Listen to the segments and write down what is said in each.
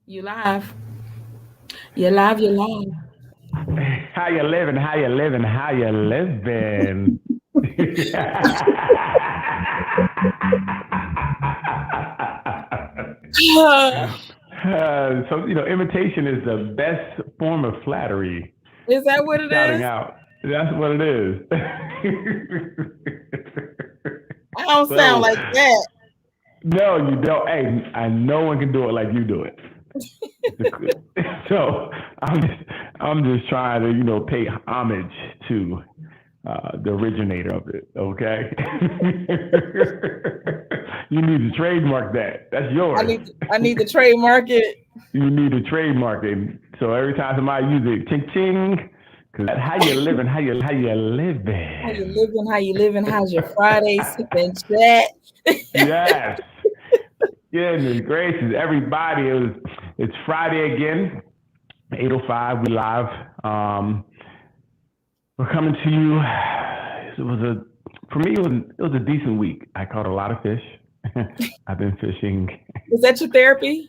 You live. You live. You live. How you living? How you living? How you living? Imitation is the best form of flattery. Is that what it Shouting is? out. That's what it is. I don't sound so, like that. no, you don't. Hey, no one can do it like you do it. So I'm just trying to pay homage to the originator of it. Okay, you need to trademark that. That's I yours. need. I need to trademark it. You need to trademark it. So every time somebody uses it, ching ching. Cause how you living? How you How you living? living? How you living? How's your Friday? Sip and chat. Yes. Goodness gracious, everybody! It's Friday again. 8:05. We live. We're coming to you. It was a for me. It was a decent week. I caught a lot of fish. I've been fishing. Is that your therapy?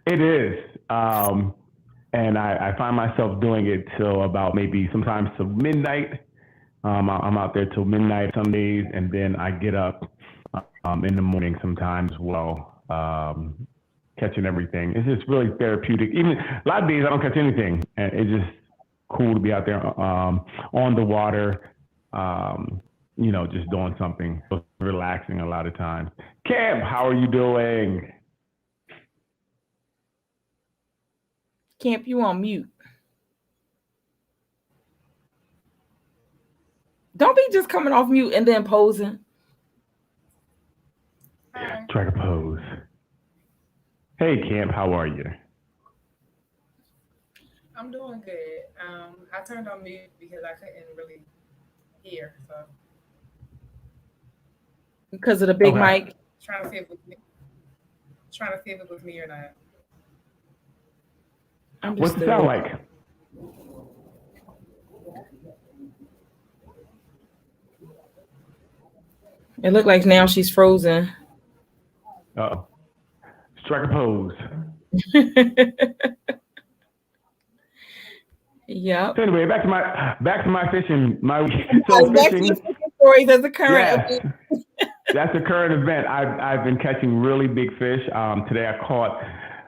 It is, and I find myself doing it till about maybe sometimes till midnight. I'm out there till midnight some days, and then I get up in the morning sometimes as well. Catching everything. It's just really therapeutic. Even a lot of days I don't catch anything, and it's just cool to be out there on the water. Just doing something relaxing a lot of times. Cam, how are you doing? Camp, you on mute. Don't be just coming off mute and then posing. Hi, Try to pose. Hey, Camp, how are you? I'm doing good. I turned on mute because I couldn't really hear, so Because of the big Okay. mic. trying to see if it was me, trying to see if it was me or not. What's it sound Understood. like? It looked like now she's frozen. Uh-oh. Strike a pose. Yep. So anyway, back to my fishing. My so Guys, back to your fishing. fishing stories as a current Yes, event. that's a current event. I've been catching really big fish. Today I caught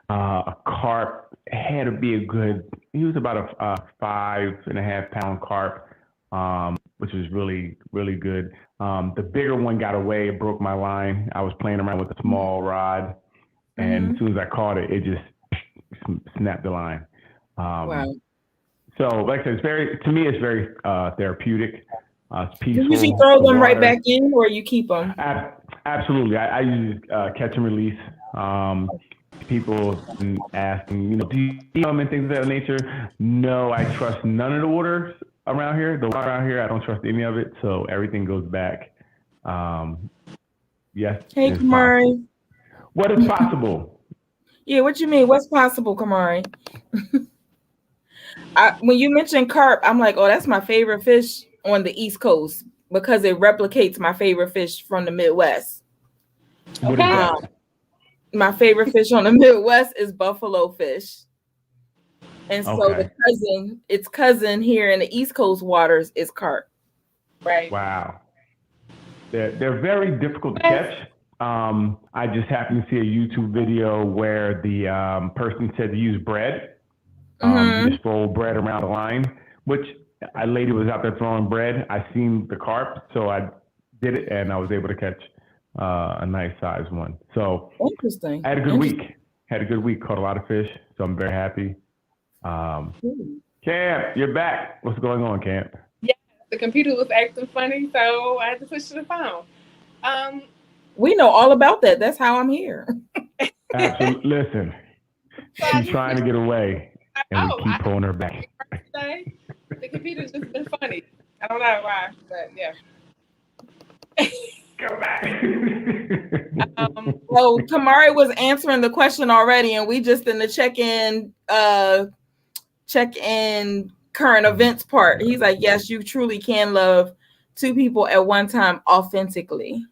a carp. It had to be a good. He was about a 5.5 pound carp, which was really really good. The bigger one got away. It broke my line. I was playing around with a small rod, and as Mm-hmm. soon as I caught it, it just snapped the line. Um, Wow. so, like I said, it's very to me, it's very therapeutic. It's You usually peaceful. throw The them right back water. in, or you keep them. Absolutely. I use catch and release. People have been asking, do you eat them and things of that nature? No, I trust none of the waters around here. The water around here, I don't trust any of it. So everything goes back. Um, yes, Hey, it's possible. Kamari. What is possible? Yeah, what you mean? What's possible, Kamari? When you mentioned carp, I'm like, oh, that's my favorite fish on the East Coast because it replicates my favorite fish from the Midwest. What is Um, that? my favorite fish on the Midwest is buffalo fish. And so Okay. its cousin here in the East Coast waters is carp. Right. Wow. They're very difficult to Yes. catch. I just happened to see a YouTube video where the person said to use bread. You Mm-hmm. just fold bread around the line, which a lady was out there throwing bread. I seen the carp, so I did it, and I was able to catch a nice sized one. So Interesting. I had a good week. Interesting. Had a good week. Caught a lot of fish, so I'm very happy. Um, Ooh. Camp, you're back. What's going on, Camp? Yeah, the computer was acting funny, so I had to switch to the phone. Um, We know all about that. That's how I'm here. so Absolutely. Listen, I she's just trying to switched. get away, and we I keep pulling her had back. a birthday. The computer's just been funny. I don't know why, but yeah. Go back. Um, Well, Kamari was answering the question already, and we just in the check in current events part. He's like, yes, you truly can love two people at one time authentically.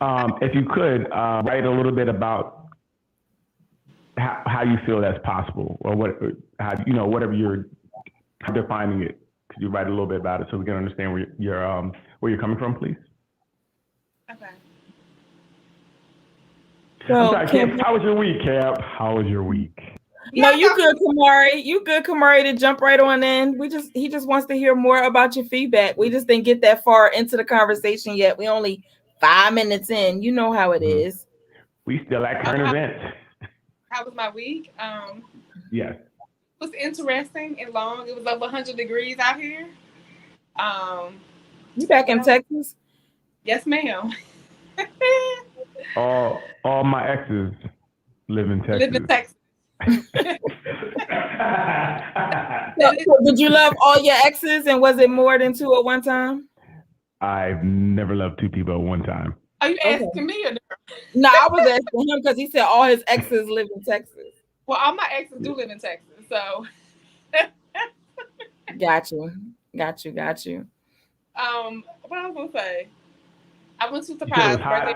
If you could write a little bit about how you feel that's possible, or how whatever you're defining it. Could you write a little bit about it so we can understand where you're coming from, please? Okay. I'm So, sorry, Camp. How was your week, Camp? How was your week? No, you good, Kamari. You good, Kamari, to jump right on in. He just wants to hear more about your feedback. We just didn't get that far into the conversation yet. We only 5 minutes in. You know how it is. We still at current events. How was my week? Yes. It was interesting and long. It was over 100 degrees out here. You back in Texas? Yes, ma'am. all my exes live in Texas. Live in Texas. So did you love all your exes, and was it more than 2 at one time? I've never loved 2 people at one time. Are you asking me or no? No, I was asking him because he said all his exes live in Texas. Well, all my exes do live in Texas, so. Got you. What I was gonna say? I went to a surprise birthday.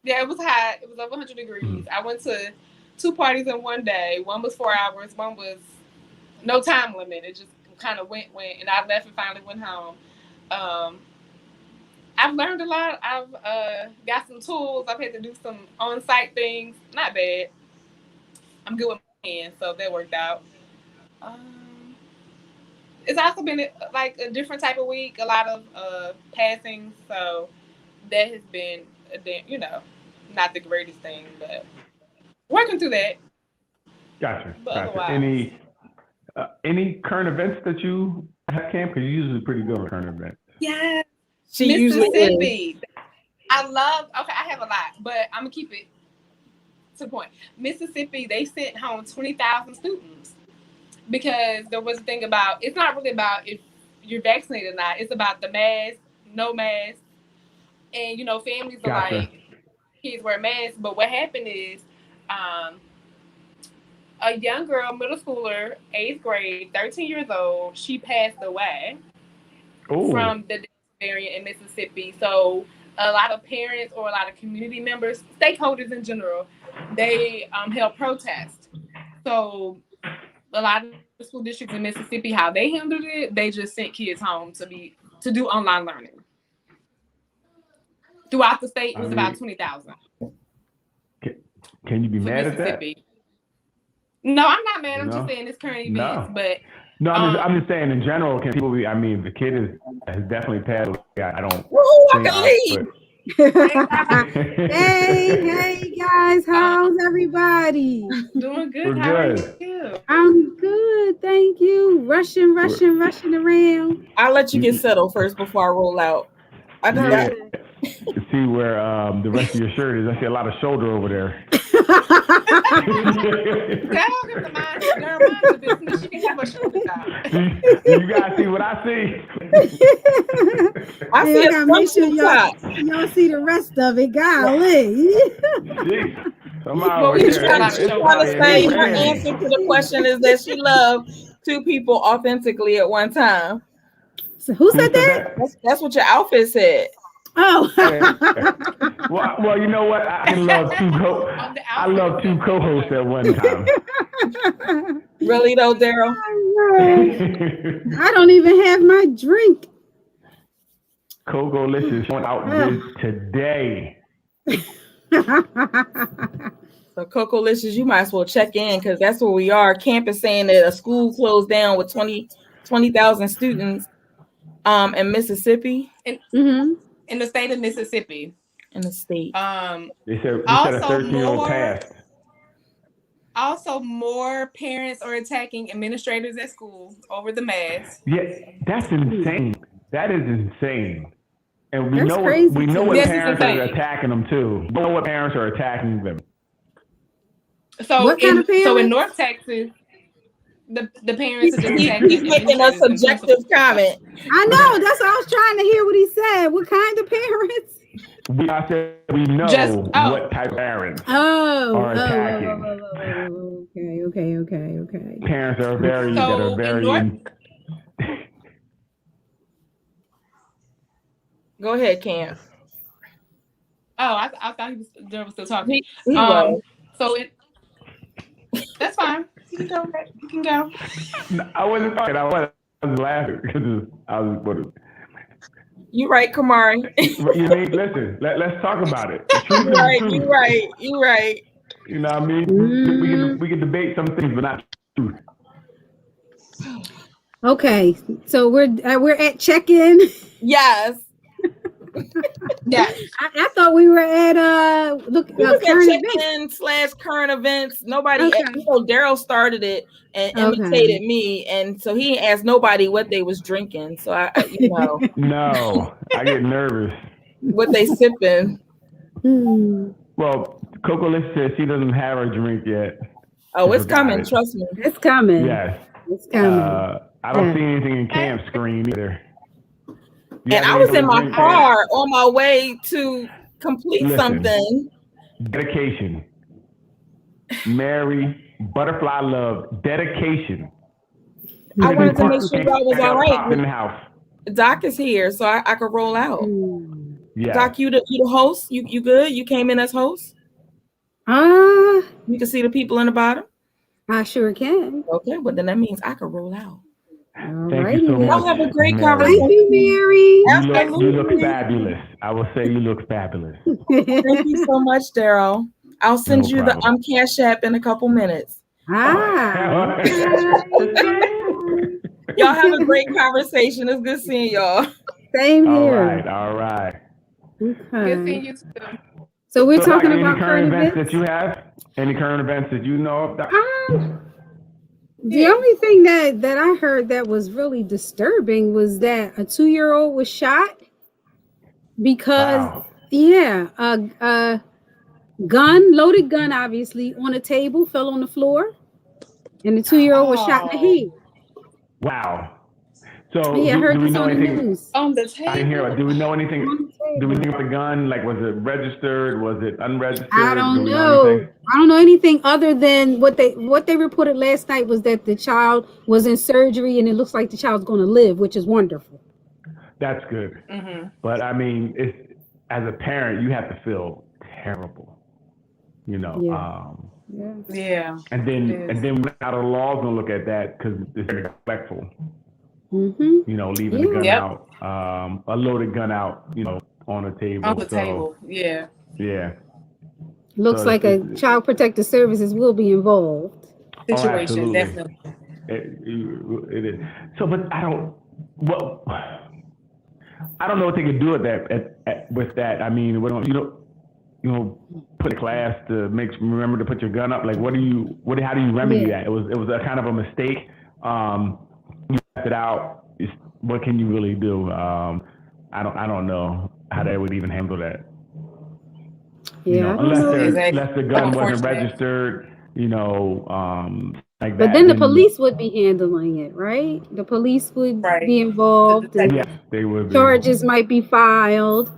Yeah, it was hot. It was over 100 degrees. I went to 2 parties in one day. One was 4 hours. One was no time limit. It just kind of went, and I left and finally went home. I've learned a lot. I've got some tools. I've had to do some on-site things. Not bad. I'm good with my hands, so that worked out. It's also been like a different type of week. A lot of passing, so that has been, not the greatest thing, but working through that. Gotcha. Any current events that you have, Cam? Because you're usually pretty good with current events. Yeah. Mississippi. I have a lot, but I'm going to keep it to the point. Mississippi, they sent home 20,000 students because there was a thing about, it's not really about if you're vaccinated or not. It's about the mask, no mask. And, families are like, kids wear masks. But what happened is a young girl, middle schooler, 8th grade, 13 years old, she passed away from the variant in Mississippi. So a lot of parents or a lot of community members, stakeholders in general, they held protests. So a lot of school districts in Mississippi, how they handled it, they just sent kids home to do online learning. Throughout the state, it was about 20,000. Can you be mad at that? No, I'm not mad. I'm just saying it's current events. But no, I'm just saying in general. Can people be? I mean, the kid has definitely passed away. I don't. I can leave. Hey guys, how's everybody? Doing good. We're How good. are you? I'm good, thank you. Rushing around. I'll let you get settled first before I roll out. I just got to see where the rest of your shirt is. I see a lot of shoulder over there. Tell him to mind the business. She can have her shoulders out. You guys see what I see? I see gotta make sure y'all see the rest of it. Golly. Somehow what we're trying to say, her answer to the question is that she loved 2 people authentically at one time. So who said that? That's what your outfit said. Oh. well, you know what? I love 2 co-hosts at one time. Really though, Daryl? I don't even have my drink. Coco-licious showing out this today. So Coco-licious, you might as well check in because that's where we are. Camp is saying that a school closed down with 20,000 students in Mississippi. In the state of Mississippi. In the state. They said a 13-year-old passed. Also, more parents are attacking administrators at school over the mask. Yeah, that's insane. That is insane. And we know what parents are attacking them too. We know what parents are attacking them. So in North Texas, the parents are just attacking. He's making a subjective comment. I know. That's what I was trying to hear what he said. What kind of parents? I said we know what type of parents are attacking. Okay. Parents are very Go ahead, Cam. Oh, I thought Daryl was still talking. He was. That's fine. You can go. You can go. No, I wasn't talking. I was laughing because I was. You right, Kamari. You mean? Listen. Let's talk about it. The truth You is the right. You truth. right. You right. You know what I mean? We can debate some things, but not truth. Okay, so we're at check-in. Yes. Yes. I thought we were at look We was current at events. check-in / current events. Nobody, Okay. Daryl started it and Okay. imitated me, and so he asked nobody what they was drinking. So No, I get nervous. what they sipping. Well, Coco Lish says she doesn't have her drink yet. Oh, She it's forgot coming. it. Trust me. It's coming. Yes. It's coming. I don't see anything in Camp's screen either. You And have I anything was in to my drink, car Camp? on my way to complete Listen, something. dedication. Mary, Butterfly Love, dedication. I wanted to make Punch sure y'all was all popped in right. the house. Doc is here, so I could roll out. Yeah. Doc, you the host? You good? You came in as host? You can see the people in the bottom? I sure can. Okay, well then that means I could roll out. Thank you so much. Y'all have a great Mary. conversation. Thank you, Mary. You look fabulous. I will say you look fabulous. Thank you so much, Daryl. I'll send you problem. the Cash App in a couple minutes. Ah. Y'all have a great conversation. It's good seeing y'all. Same here. All right. Good seeing you too. So we're talking any about current events that you have. Any current events that you know of? The only thing that I heard that was really disturbing was that a 2-year-old was shot because a loaded gun, obviously, on a table fell on the floor, and the 2-year-old was shot in the head. Wow. So I heard do we this know on the anything? news. On the table. I didn't hear it. Do we know anything? Do we think about the gun? Like, was it registered? Was it unregistered? I don't know. I don't know anything other than what they reported last night was that the child was in surgery and it looks like the child's going to live, which is wonderful. That's good. But I mean, as a parent, you have to feel terrible. You know. Yeah. And then how the law's gonna look at that because it's respectful. Mm-hmm. You know, leaving the gun out, a loaded gun out, you know, on the table. On the table, yeah. Yeah. Looks like a child protective services will be involved. Situation, definitely. It is. So, but I don't know what they could do with that. I mean, you know, put a class to remember to put your gun up. Like, how do you remedy that? It was a kind of a mistake. You left it out. What can you really do? I don't know how they would even handle that. Yeah, unless the gun wasn't registered, like that. But then the police would be handling it, right? The police would be involved. Yes, they would. Charges might be filed.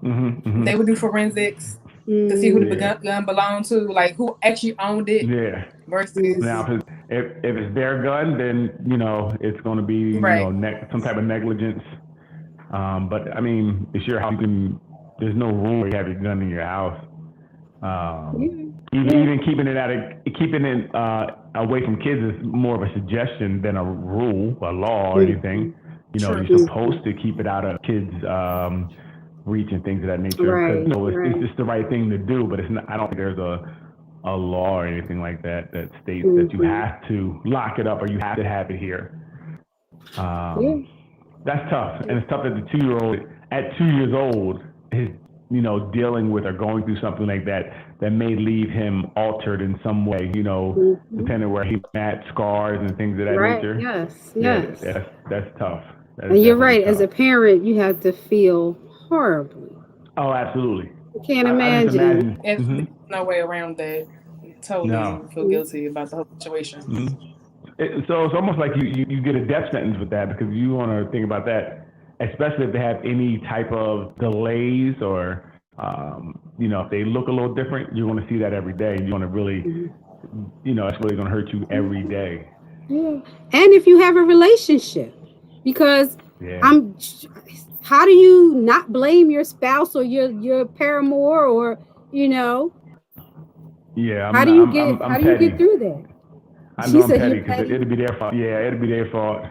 They would do forensics to see who the gun belonged to, like who actually owned it. Yeah. Versus now, if it's their gun, then it's going to be some type of negligence. But I mean, it's your house. There's no rule where you have your gun in your house. Even keeping it away from kids is more of a suggestion than a rule, a law, or anything. You're supposed to keep it out of kids' reach and things of that nature. It's just the right thing to do, but it's not. I don't think there's a law or anything like that states that you have to lock it up or you have to have it here. That's tough, and it's tough that the 2-year-old at 2 years old is dealing with or going through something like that may leave him altered in some way. Depending on where he's at, scars and things of that nature. Yes. Yeah, that's tough. And you're right. Tough. As a parent, you have to feel horribly. Oh, absolutely. You can't imagine. There's no way around that. Totally feel guilty about the whole situation. So it's almost like you get a death sentence with that, because you want to think about that, especially if they have any type of delays or, if they look a little different, you want to see that every day. You want to really, it's really going to hurt you every day. Yeah. And if you have a relationship, because how do you not blame your spouse or your paramour or, Yeah. How do you get through that? I She know I'm said petty you're because petty. it'll be their fault. Yeah, it'll be their fault.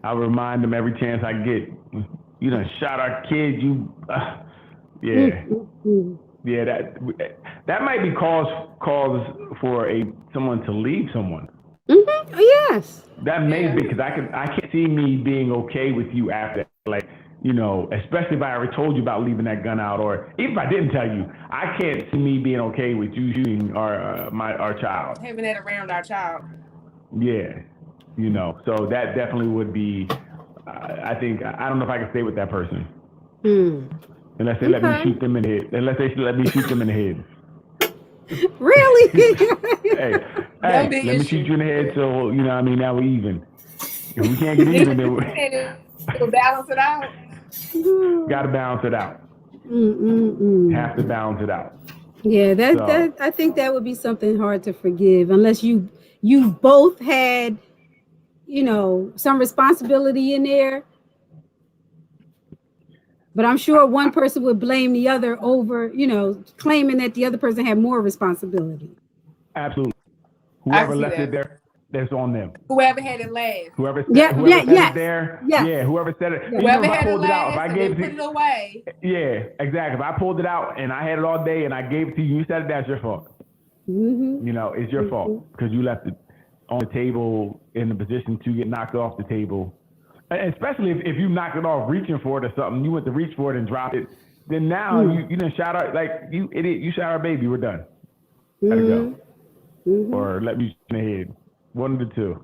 I'll remind them every chance I get. You done shot our kid. Yeah, Mm. yeah. That might be cause for someone to leave someone. Mm-hmm. Yes. That may Yeah. be because I can't see me being okay with you after that. Like, especially if I already told you about leaving that gun out, or even if I didn't tell you, I can't see me being okay with you shooting our child. Having that around our child. Yeah, so that definitely would be. I think I don't know if I can stay with that person unless they let me Okay. shoot them in the head. Unless they let me shoot them in the head. Really? Hey, That would be hey, an let me shoot issue. you in the head. So I mean, now we even. If we can't get even, then we It will balance it out. got to balance it out. Have to balance it out. Yeah, that So I think that would be something hard to forgive unless you both had, some responsibility in there. But I'm sure one person would blame the other over, claiming that the other person had more responsibility. absolutely, I whoever can see left it that. there, that's on them. Whoever had it last. Whoever Yeah, yeah, said it yes. there, Yes. yeah, whoever said it. Yes. Even Whoever if I had it pulled it out, if I last and gave then it put to it away. yeah, exactly. If I pulled it out and I had it all day and I gave it to you, you said it, that's your fault. Mm-hmm. It's your fault because you left it on the table in the position to get knocked off the table. And especially if you knocked it off reaching for it or something, you went to reach for it and dropped it. Then now you done shot our, like, you idiot, you shot our baby. We're done. Gotta go. Or let me shoot in the head. One of the two.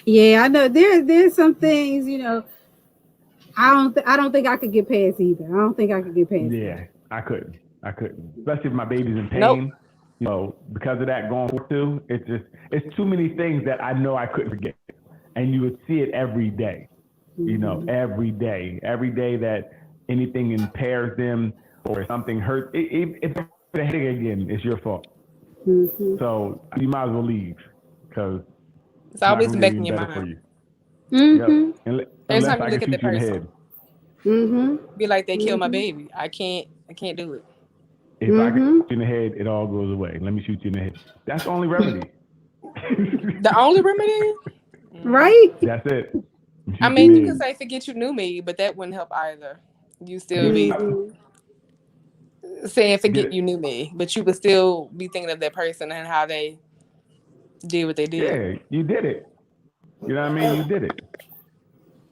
Yeah, I know there's some things, I don't think I could get past either. I don't think I could get past that. Yeah, I couldn't. Especially if my baby's in Nope. pain. Because of that going forward too, it's too many things that I know I couldn't forget. And you would see it every day. Every day that anything impairs them or something hurts. If the headache again, it's your fault. So you might as well leave because It's it's not always going in to the get back any of your better for mind. you. Mm-hmm. Yep. Every Unless time you I look can at shoot that you in the person, head. Mm-hmm. be like they killed my baby. I can't do it. If I can shoot you in the head, it all goes away. Let me shoot you in the head. That's the only remedy. The only remedy? Right? That's it. I mean, you could say forget you knew me, but that wouldn't help either. You still be saying forget you knew me, but you would still be thinking of that person and how they did what they did. Yeah, you did it. You know what I mean? You did it.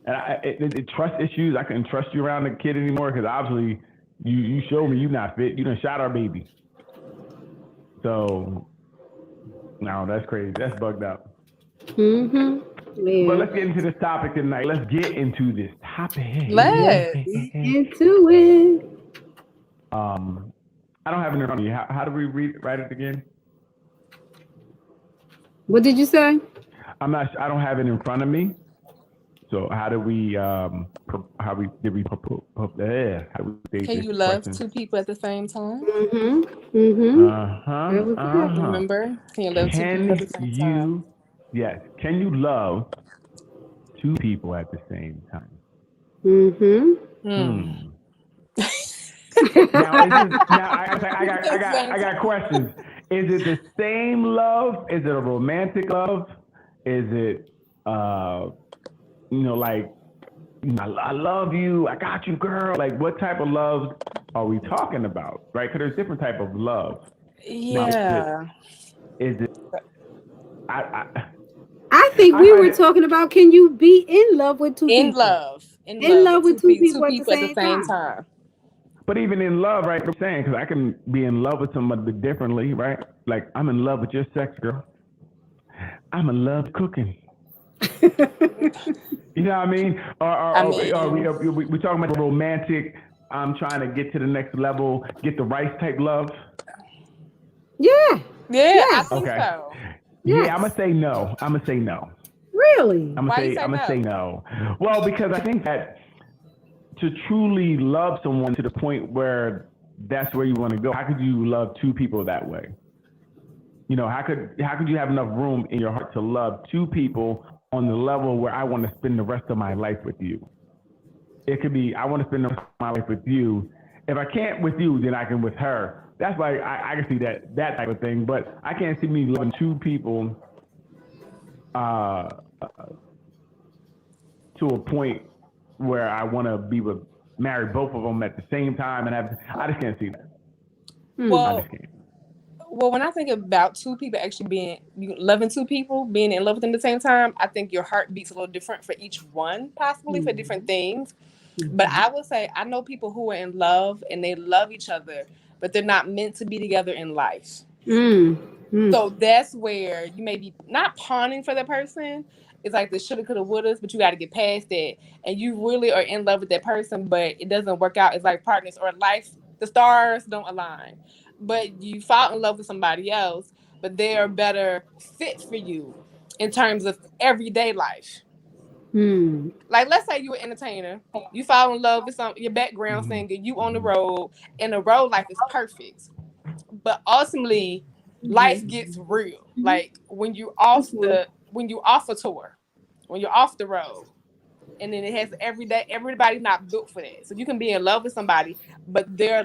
And trust issues, I couldn't trust you around the kid anymore because obviously you showed me you not fit. You done shot our baby. So, no, that's crazy. That's bugged out. Yeah. But let's get into this topic tonight. Let's get into this topic. Let's. Into it. I don't have it in front of me. How do we write it again? What did you say? I don't have it in front of me. So how do we how do we say Can this you love question? two people at the same time? Remember? Can you love two people at the same time? Yes. Can you love two people at the same time? I got questions. Is it the same love? Is it a romantic love? Is it like I love you, I got you, girl? Like, what type of love are we talking about, right? Because there's different type of love. Yeah. Is it I think we were talking about can you be in love with two people? In love with two people at the same time. But even in love, right? I'm saying, because I can be in love with somebody differently, right? Like, I'm in love with your sex, girl. I'm in love cooking. You know what I mean? Or we talking about the romantic, I'm trying to get to the next level, get the rice type love? Yeah. Yeah, I think so. Yes. Yeah, I'm gonna say no. Really? I'm gonna say no. Well, because I think that to truly love someone to the point where that's where you want to go, how could you love two people that way? How could you have enough room in your heart to love two people on the level where I want to spend the rest of my life with you? It could be I want to spend the rest of my life with you, if I can't with you, then I can with her. That's like I can see that type of thing, but I can't see me loving two people uh, to a point where I want to be with marry both of them at the same time, and I just can't see that. I just can't. Well, when I think about two people actually loving two people, being in love with them at the same time, I think your heart beats a little different for each one, possibly for different things. But I would say I know people who are in love and they love each other, but they're not meant to be together in life. So that's where you may be not pawning for that person. It's like the shoulda, coulda, wouldas, but you got to get past that. And you really are in love with that person, but it doesn't work out as like partners or life. The stars don't align. But you fall in love with somebody else, but they are better fit for you in terms of everyday life. Like, let's say you're an entertainer, you fall in love with your background singer, you on the road, and the road life is perfect. But ultimately, life gets real. Like when you off a tour, when you're off the road, and then it has everybody's not built for that. So you can be in love with somebody, but their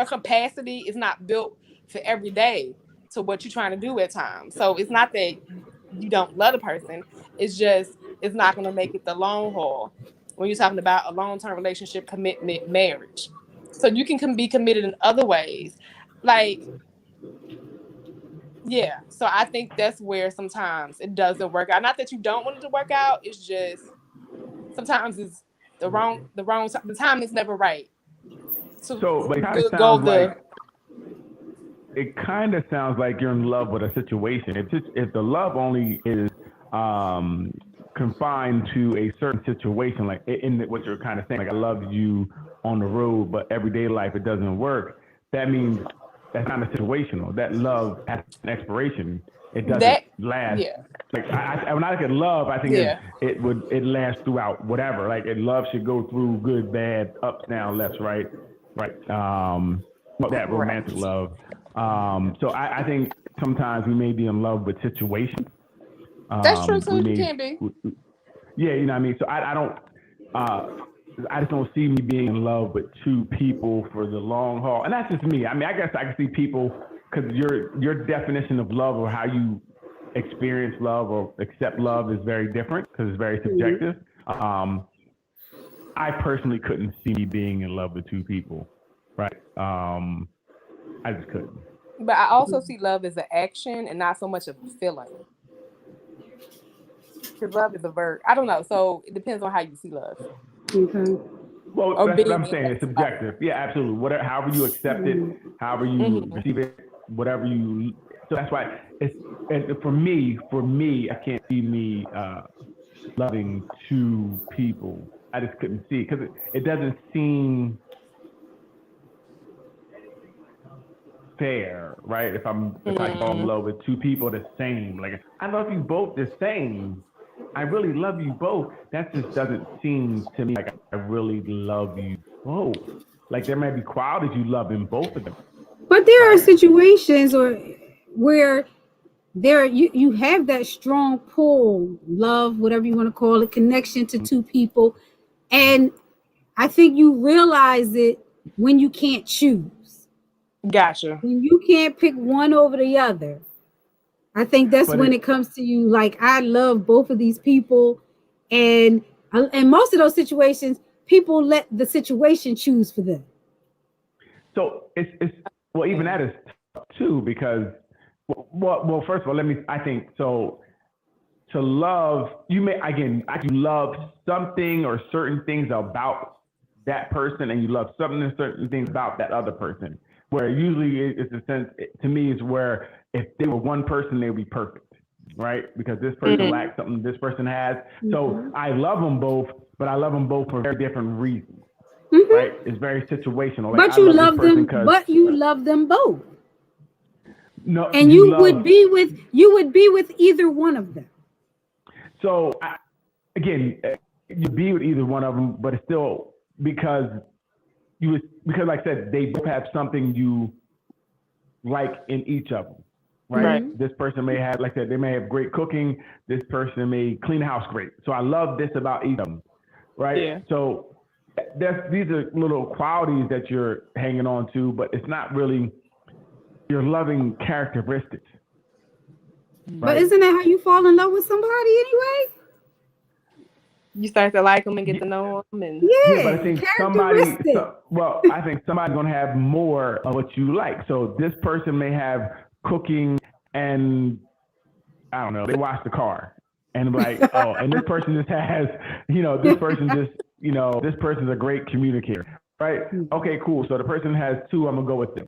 capacity is not built for every day to what you're trying to do at times. So it's not that you don't love the person. It's just it's not going to make it the long haul when you're talking about a long-term relationship, commitment, marriage. So you can be committed in other ways. Like, yeah. So I think that's where sometimes it doesn't work out. Not that you don't want it to work out. It's just sometimes it's the time is never right. So, but it kind of sounds like you're in love with a situation. If the love only is confined to a certain situation, like in what you're kind of saying, like I love you on the road, but everyday life it doesn't work. That means that's not a situational. That love has an expiration. It doesn't last. Yeah. Like when I look at love, I think it lasts throughout whatever. Like love should go through good, bad, ups, down, lefts, right. That romantic love. So I think sometimes we may be in love with situations. That's true too. You can be. Yeah, you know what I mean. So I don't. I just don't see me being in love with two people for the long haul, and that's just me. I mean, I guess I can see people because your definition of love or how you experience love or accept love is very different because it's very subjective. I personally couldn't see me being in love with two people, right? I just couldn't. But I also see love as an action and not so much of a feeling. Because love is a verb. I don't know. So it depends on how you see love. Okay. Well, that's what I'm saying. It's subjective. Yeah, absolutely. Whatever, however you accept it, however you receive it, whatever you. So that's why for me, I can't see me loving two people. I just couldn't see it because it doesn't seem fair, right? If I fall in love with two people the same, like I love you both the same. I really love you both. That just doesn't seem to me like I really love you both. Like there might be qualities you love in both of them. But there are situations where you have that strong pull, love, whatever you want to call it, connection to two people. And I think you realize it when you can't choose. Gotcha. When you can't pick one over the other. I think that's when it comes to you, like, I love both of these people. And most of those situations, people let the situation choose for them. So it's even that is tough too, because well, first of all, I think so to love, I can love something or certain things about that person, and you love certain things about that other person. Where usually it's a sense, to me, is where if they were one person, they would be perfect, right? Because this person lacks something this person has. So I love them both, but I love them both for very different reasons, right? It's very situational. Like, but you love them, but you love them both. No, and you would be with either one of them. So again, you'd be with either one of them, but it's still because like I said, they both have something you like in each of them, right? This person may have, like I said, they may have great cooking. This person may clean the house great. So I love this about each of them, right? Yeah. So these are little qualities that you're hanging on to, but it's not really your loving characteristics. Right? But isn't that how you fall in love with somebody anyway? You start to like them and get to know them, and yeah, but I think somebody's gonna have more of what you like. So this person may have cooking and I don't know, they wash the car. And like, oh, and this person just has, this person's a great communicator, right? Okay, cool. So the person has two, I'm gonna go with them.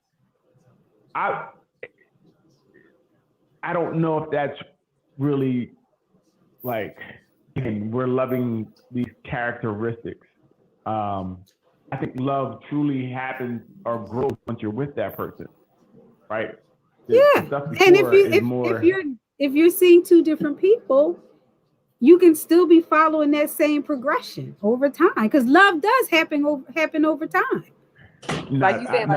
I don't know if that's really like, and we're loving these characteristics. I think love truly happens or grows once you're with that person, right? Yeah, and if you're seeing two different people, you can still be following that same progression over time, because love does happen over time. Like you said,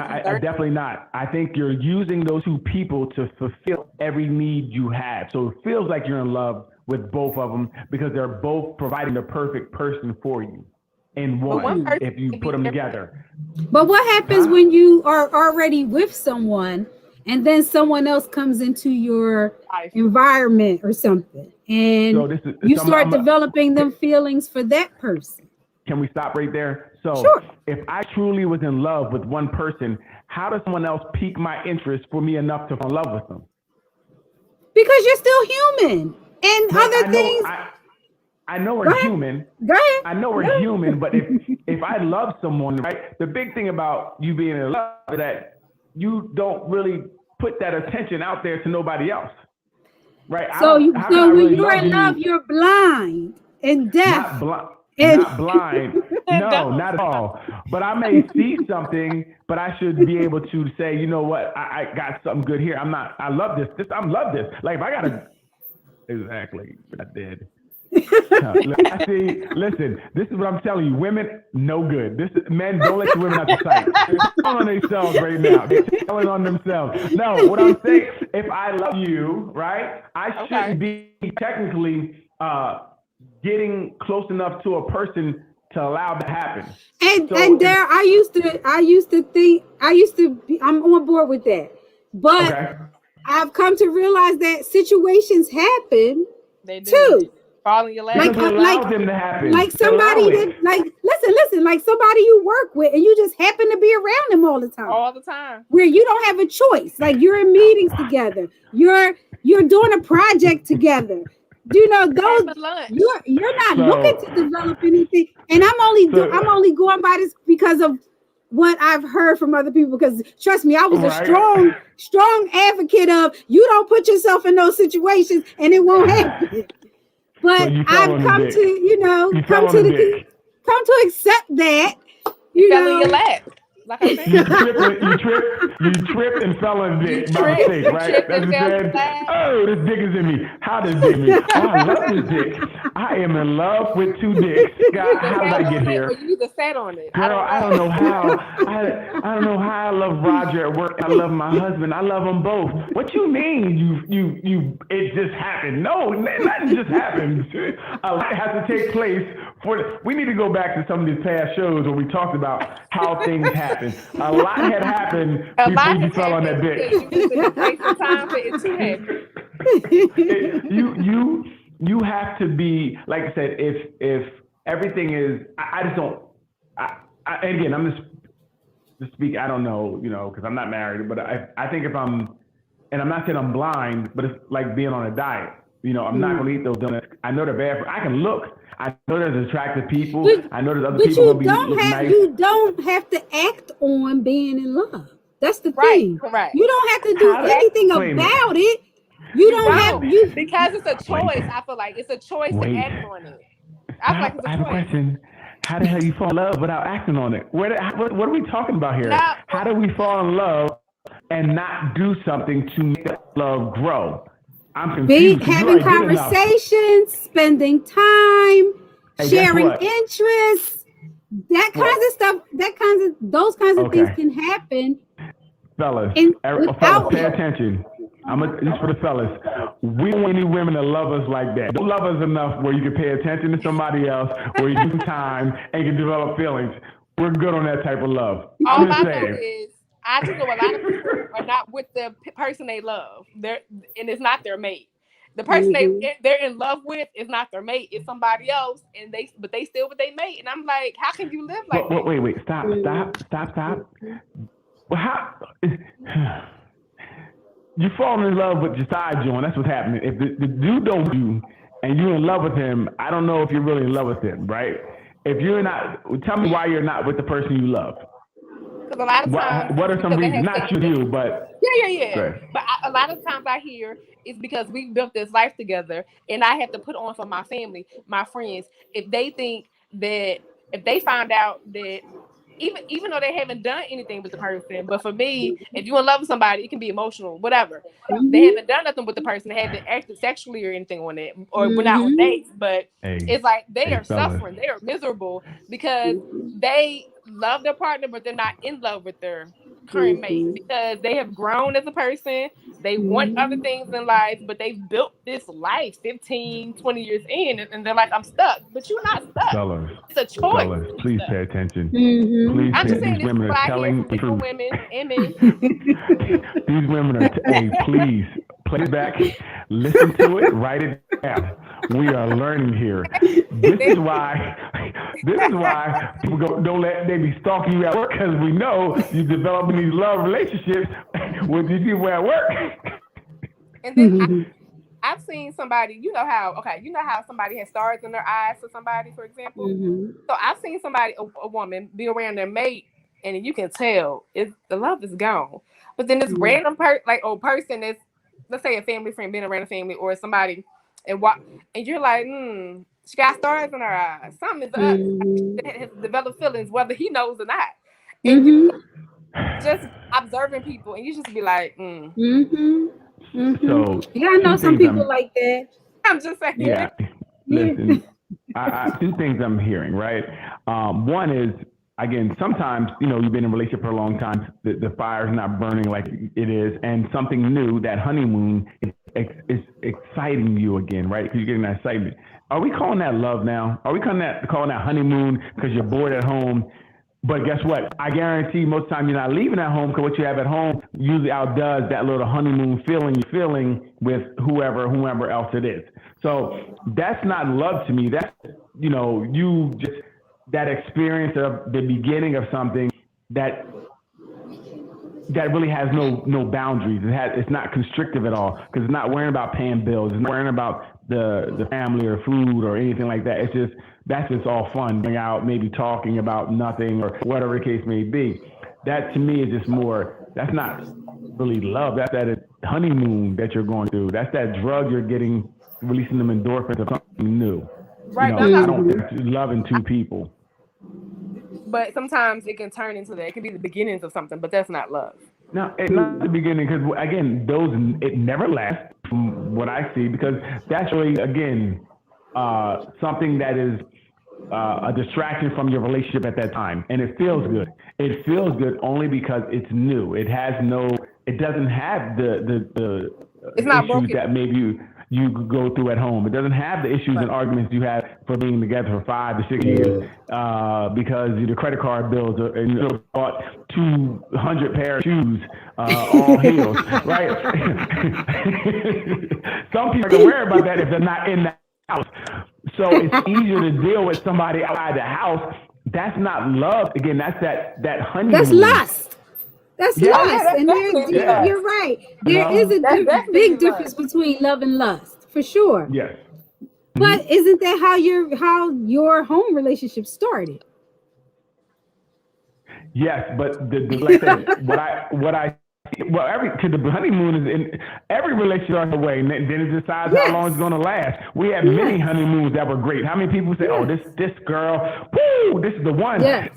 definitely not. I think you're using those two people to fulfill every need you have. So it feels like you're in love with both of them because they're both providing the perfect person for you in one if you put them together. But what happens when you are already with someone and then someone else comes into your environment or something, and you start developing them feelings for that person? Can we stop right there? So sure. If I truly was in love with one person, how does someone else pique my interest for me enough to fall in love with them? Because you're still human and other things. I know we're human. Go ahead. I know we're human, but if I love someone, right, the big thing about you being in love is that you don't really put that attention out there to nobody else, right? So when you're in love, you're blind and deaf. Not blind. No, not at all. But I may see something, but I should be able to say, you know what, I got something good here. I love this. I love this. Like if I gotta, exactly, I did. Listen, this is what I'm telling you. Women, no good. Men, don't let your women out the sight. They're telling on themselves right now. They're telling on themselves. No, what I'm saying, if I love you, right, I shouldn't be technically getting close enough to a person to allow that to happen. And there, I used to be, I'm on board with that. But I've come to realize that situations happen too. Fall in your lap. Like them to happen. Like somebody listen, like somebody you work with and you just happen to be around them all the time. All the time. Where you don't have a choice. Like you're in meetings together. You're doing a project together. Those you're not looking to develop anything. And I'm only going by this because of what I've heard from other people, because trust me, I was a strong advocate of you don't put yourself in those situations and it won't happen. But I've come to accept that. You fell in your lap. Like I said. You tripped and fell in it by mistake, right? That's what you said. Oh, this dick is in me. How does dick me? Oh, I love this dick. I am in love with two dicks. God, how did I get here? You just sat on it. Girl, I don't know how. I don't know how I love Roger at work. I love my husband. I love them both. What you mean? You it just happened? No, nothing just happened. A lot has to take place we need to go back to some of these past shows where we talked about how things happen. A lot had happened before you fell on that dick. You have to be, like I said, if everything is, I just don't, and again, I'm just speak, I don't know, because I'm not married, but I think if and I'm not saying I'm blind, but it's like being on a diet. I'm not going to eat those donuts. I know they're bad I can look. I know there's attractive people. I know there's other people who look nice. You don't have to act on being in love. That's the thing. Correct. You don't have to do anything about it. You don't have because it's a choice. I feel like it's a choice to act on it. I feel like it's a choice. I have a question. How the hell you fall in love without acting on it? What are we talking about here? How do we fall in love and not do something to make that love grow? I'm confused. Having conversations, spending time, sharing interests, those kinds of things can happen. Fellas, pay attention. This for the fellas. We don't want any women to love us like that. Don't love us enough where you can pay attention to somebody else, where you do time and can develop feelings. We're good on that type of love. All I know is I just know a lot of people are not with the person they love. And it's not their mate. The person they're in love with is not their mate. It's somebody else, but they still with their mate. And I'm like, how can you live like that? Wait. Stop. Well, how? You fall in love with your side joint. That's what's happening. If the dude don't do and you're in love with him, I don't know if you're really in love with him, right? If you're not, tell me why you're not with the person you love. Because a lot of times, what are some reasons? Not you, but yeah. But a lot of times I hear it's because we built this life together, and I have to put on for my family, my friends. If they find out that even though they haven't done anything with the person, but for me, if you're in love with somebody, it can be emotional, whatever. They haven't done nothing with the person, they haven't acted sexually or anything on it, or we're not on dates, but it's like they are suffering, they are miserable because they love their partner, but they're not in love with their current mate because they have grown as a person. They want other things in life, but they've built this life 15, 20 years in, and they're like, I'm stuck. But you're not stuck. Fellas, it's a choice. Fellas, please pay attention. Please I'm just saying these women are telling the truth. Women and men. These women are, please, play it back, listen to it, write it down. We are learning here. This is why people they be stalking you at work, because we know you're developing these love relationships with these people at work. And then I've seen somebody, you know how somebody has stars in their eyes for somebody, for example. So I've seen somebody, a woman, be around their mate, and you can tell the love is gone. But then this random person that's, let's say, a family friend being around a family or somebody, and you're like, she got stars in her eyes. Something is up. That has developed feelings, whether he knows or not. And you just observing people, and you just be like, So I know some people like that. I'm just saying. Yeah. Listen, two things I'm hearing, right? One is, again, sometimes, you've been in a relationship for a long time, the fire's not burning like it is, and something new, that honeymoon, is exciting you again, right? Because you're getting that excitement. Are we calling that love now? Are we calling that honeymoon because you're bored at home? But guess what? I guarantee most of the time you're not leaving at home, because what you have at home usually outdoes that little honeymoon feeling you're feeling with whomever else it is. So that's not love to me. That's, you just, that experience of the beginning of something that really has no boundaries. It's not constrictive at all, because it's not worrying about paying bills. It's not worrying about the family or food or anything like that. That's just all fun. Going out, maybe talking about nothing or whatever the case may be. That to me is just more, that's not really love. That's that honeymoon that you're going through. That's that drug you're getting, releasing them endorphins of something new. Right. I don't think it's loving two people. But sometimes it can turn into that. It can be the beginnings of something, but that's not love. No, it's not the beginning, because, again, it never lasts from what I see, because that's really, again, something that is a distraction from your relationship at that time. And it feels good. It feels good only because it's new. It doesn't have the it's not issues broken. that maybe you go through at home. It doesn't have the issues and arguments you had for being together for 5 to 6 years because the credit card bills and you bought 200 pair of shoes, all heels, right? Some people are worried about that if they're not in the house. So it's easier to deal with somebody outside the house. That's not love. Again, that's that honeymoon. That's lust. That's lust. And you're right. There is a big difference between love and lust, for sure. Yes. But isn't that how your home relationship started? Yes, but like I said, the honeymoon is in every relationship on the way, and then it decides how long it's going to last. We have many honeymoons that were great. How many people say, "Oh, this girl, woo, this is the one," and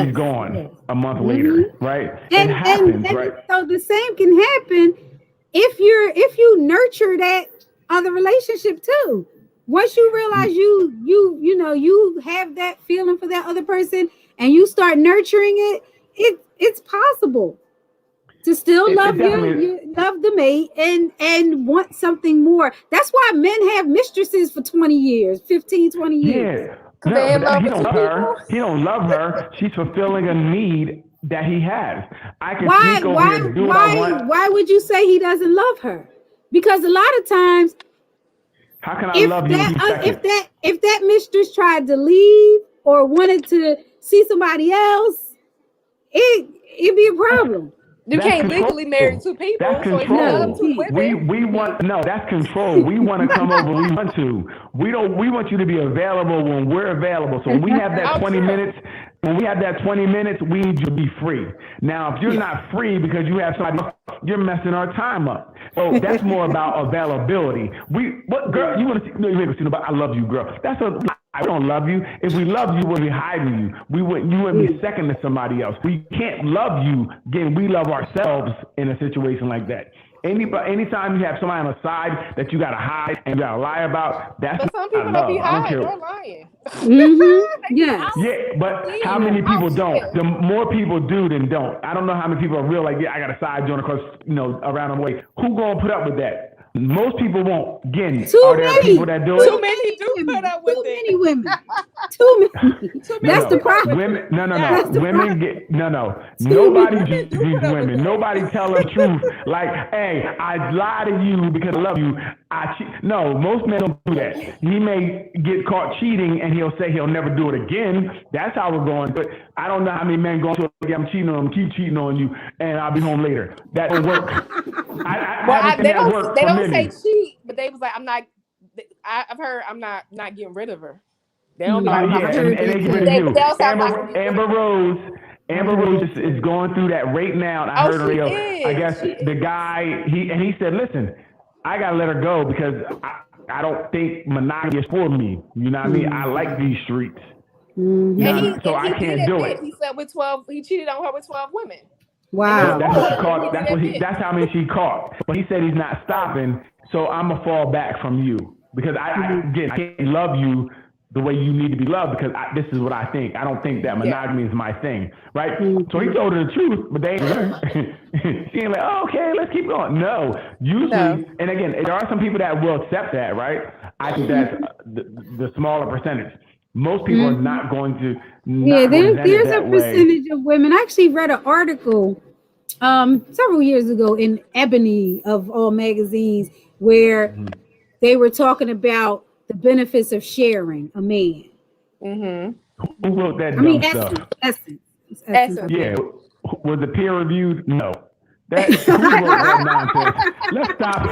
she's gone a month later, right? And, it happens, and right? So the same can happen if you nurture that other relationship too. Once you realize you have that feeling for that other person and you start nurturing it, it's possible. To still love definitely you love the mate and want something more. That's why men have mistresses for 20 years, 15, 20 years. Yeah. Cause No, they in but love he with don't two love people. her. He don't love her. She's fulfilling a need that he has. I can Why sneak over why here, do what I why want. why would you say he doesn't love her? Because a lot of times How can I love you if he's second? if that mistress tried to leave or wanted to see somebody else, it'd be a problem. You That's can't control. legally marry two That's people, so if you No, love you control. two can't. women, We want no. That's control. We want to come over. We want to. We don't. We want you to be available when we're available. So when we have that oh 20 true. minutes, when we have that 20 minutes, we need you to be free. Now, if you're not free because you have somebody else, you're messing our time up. So that's more about availability. What girl you want to see? No, you ain't gonna see nobody. I love you, girl. That's a. I don't love you. If we love you, we'll be hiding you. You wouldn't be second to somebody else. We can't love you. Again, we love ourselves in a situation like that. Anytime you have somebody on the side that you gotta hide and you gotta lie about, that's But some not people don't be love. I don't hiding care. or lying. Mm-hmm. They be Yes. out. Yeah, but how Yeah, many people out don't? here. The more people do than don't. I don't know how many people are real. Like, yeah, I got a side joint across, around the way. Who gonna put up with that? Most people won't. Again, Too are there people many. that do Too it? many do put Women. up with Too it. many women. Too many. Too No, many That's the do no. put up with problem. it. Women, no, no, Yeah. That's no. the Women problem. get, no, no. Too Nobody many. Women judges do these put up with women. that. Nobody tell the truth. Like, hey, I lie to you because I love you. No, most men don't do that. He may get caught cheating and he'll say he'll never do it again. That's how we're going. But I don't know how many men go to it, I'm cheating on him, keep cheating on you, and I'll be home later. That don't work. I Well, haven't seen they that don't. work They for don't say many. cheat, but they was like, I'm not. I've heard I'm not getting rid of her. They don't be Mm, like, Yeah, I I'm. and heard they that get rid But of too. you. they'll say I'm not gonna Amber get rid of Amber her. Rose. I Amber heard Rose that is too. going through that right now, and I Oh, heard on she radio. I is. guess She the is. guy he said, "Listen, I gotta let her go because I don't think monogamy is for me. You know what I mean? I like these streets. You know Mm-hmm. what I mean? So And I he did can't do admit it. he slept with 12. He cheated on her with 12 women, and they Well, Wow. that's what she recorded it. He caught. did admit. That's how many she caught. But he said he's not stopping. So I'm gonna fall back from you because I can't love you the way you need to be loved because this is what I think. I don't think that Yeah. monogamy is my thing, right? So he Mm-hmm. told her the truth, but they ain't she ain't like, oh, okay, let's keep going. No, No. usually, and again, there are some people that will accept that, right? I think that's the smaller percentage. Most people are Mm-hmm. not going to Yeah, not present it there's a that way. percentage of women. I actually read an article several years ago in Ebony of all magazines where they were talking about the benefits of sharing a man. Mm-hmm. Who wrote that I mean dumb stuff? Essence. It's Essence, I Essence. Yeah. Yeah. think. Was it peer reviewed? No. That who wrote that nonsense? Let's stop.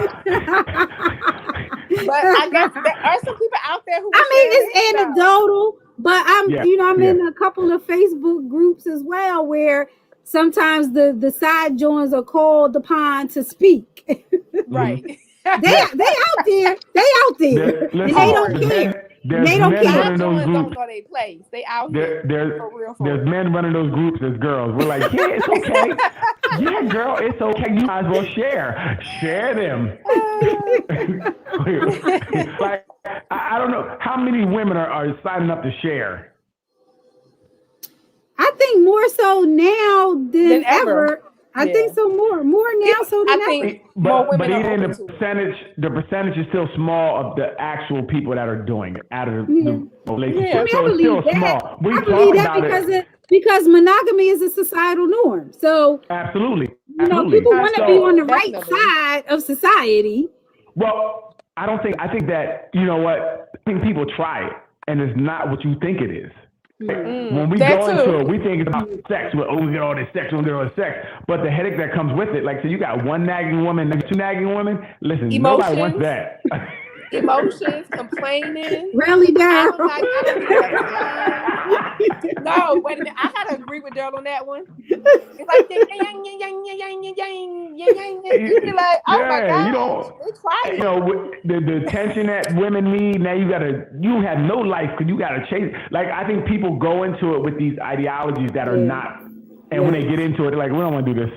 But I guess there are some people out there who will I mean, share it's men though. anecdotal, but Yeah, I'm yeah. in a couple of Facebook groups as well where sometimes the side joins are called upon to speak. Right. They out there, and they Listen, don't Hard. care, and there's they don't men care. running Side those joints don't groups. know their place. They out There, here there's for real. there's men running those groups as girls. We're like, yeah, it's okay. Yeah, girl, it's okay. You might as well share them. Like I don't know how many women are signing up to share. I think more so now Than than ever. ever. I Yeah. think so more now so I than ever. think more But women are even open the to it. percentage is still small of the actual people that are doing it out of Yeah. the I relationship. mean, So I it's still believe that. small. We I talk believe that about it. because monogamy is a societal norm. So Absolutely, people absolutely. want to be So, on the right Definitely. side of society. well, I think that you know what? I think people try it, and it's not what you think it is. When we That go into too. it, we think it's about sex. We get all this sex, we get all this sex. But the headache that comes with it, like, so you got one nagging woman, two nagging women. Listen, nobody wants Emotions. that. Emotions, complaining. Rally down. I don't get enough time. No, wait a minute. I gotta agree with Daryl on that one. It's like yang yang yang yang yang yang yang yang yang yang. You be like, oh my Yeah, you gosh, don't. it's crying. The attention that women need. Now you have no life because you gotta chase. Like, I think people go into it with these ideologies that are not. And when they get into it, they're like, we don't want to do this.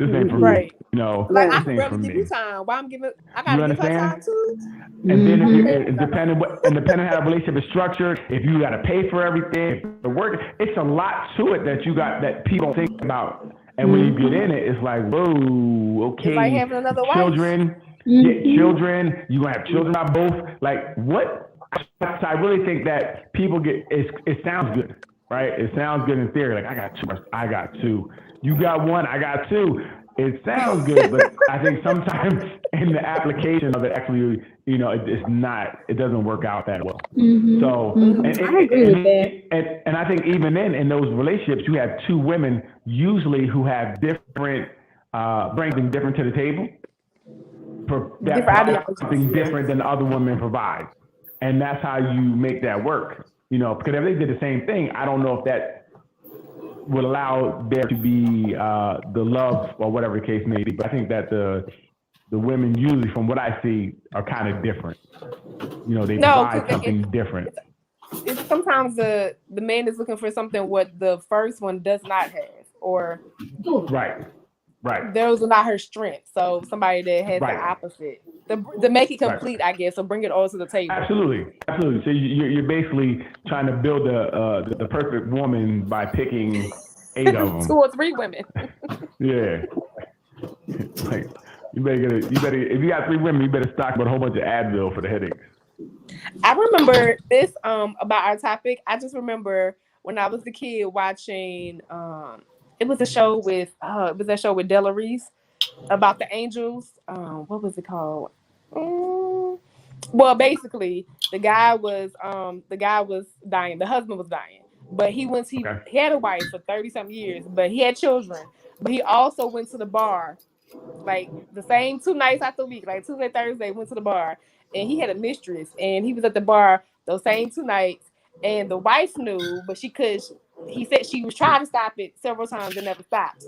This ain't for Right. me. You know, Like I this can ain't barely for give you me. time. Why I'm giving? I You gotta give her understand? time too. And then depending how the relationship is structured, if you got to pay for everything, the work, it's a lot to it that people don't think about. And when you get in it, it's like, whoa, okay, it's like having another wife. children, get children. You gonna have children by both? Like what? So I really think that people get it sounds good, right? It sounds good in theory. Like I got two, I got two. You got one, I got two. It sounds good, but I think sometimes in the application of it, actually, it's not. It doesn't work out that well. So, I agree with that. And I think even in those relationships, you have two women usually who have different, bring something different to the table. That provide something different than the other women provide, and that's how you make that work. Because if they did the same thing, I don't know if that would allow there to be the love or whatever the case may be. But I think that the women usually, from what I see, are kind of different. They provide something different. It's sometimes the man is looking for something what the first one does not have, or right. Those are not her strengths. So somebody that has the opposite, to make it complete, I guess, or bring it all to the table. Absolutely. So you're basically trying to build the perfect woman by picking 8 of them. 2 or 3 women. Yeah. Like you better if you got 3 women, you better stock with a whole bunch of Advil for the headaches. I remember this about our topic. I just remember when I was a kid watching it was a show with Della Reese about the angels. What was it called? Well, basically, the guy was dying. The husband was dying, but he had a wife for 30-something years, but he had children. But he also went to the bar, like the same 2 nights out the week, like Tuesday, Thursday, went to the bar, and he had a mistress, and he was at the bar those same 2 nights, and the wife knew, but she could. He said she was trying to stop it several times and never stopped.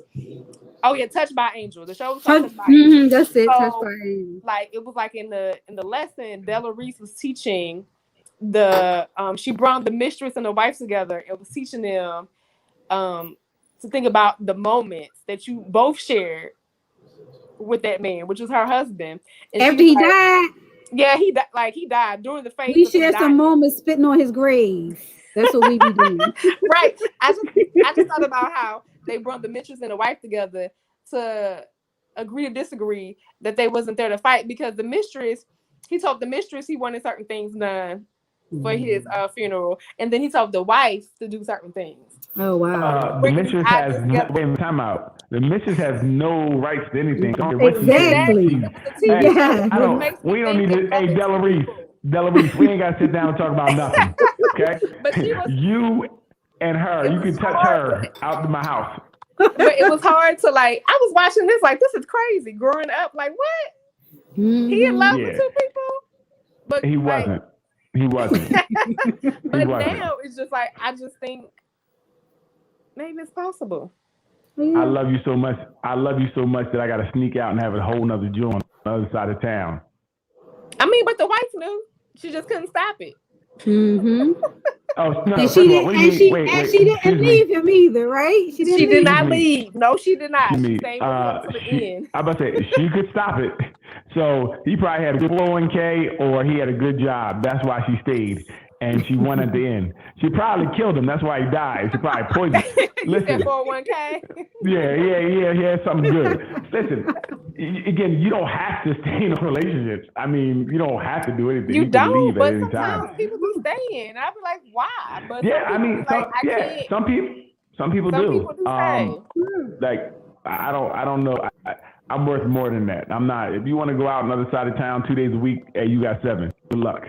Oh yeah, Touched by Angel. The show was called Touched by Angel. That's it. So, Touched by Angel. Like it was like in the lesson, Della Reese was teaching she brought the mistress and the wife together and was teaching them to think about the moments that you both shared with that man, which was her husband. And after he died. Yeah, he died during the phase. We shared some moments spitting on his grave. That's what we be doing. Right. I just thought about how they brought the mistress and the wife together to agree to disagree, that they wasn't there to fight, because he told the mistress he wanted certain things done for his funeral, and then he told the wife to do certain things. Oh wow! The mistress has time out. The mistress has no rights to anything. Exactly. We don't need to. Hey, Della Reese, we ain't got to sit down and talk about nothing. Okay. But you and her, you can touch her out of my house. But it was hard to I was watching this this is crazy. Growing up, what? He in love with 2 people, but he wasn't. He wasn't. But now it's just I just think maybe it's possible. I love you so much. That I got to sneak out and have a whole nother Jew on the other side of town. I mean, but the wife knew. She just couldn't stop it. Oh no! And she didn't leave him either, right? She did not leave. No, she did not. She stayed to the end. I about to say she could stop it. So he probably had a good 401k or he had a good job. That's why she stayed. And she won at the end. She probably killed him. That's why he died. She probably poisoned him. Listen. 401k? Yeah. He had something good. Listen, again, you don't have to stay in relationships. I mean, you don't have to do anything. You don't, can leave but at any sometimes time. people do stay in. I'd be like, why? But some people do. People do stay. I don't know. I'm worth more than that. I'm not. If you want to go out on the other side of town 2 days a week, hey, you got 7. Good luck.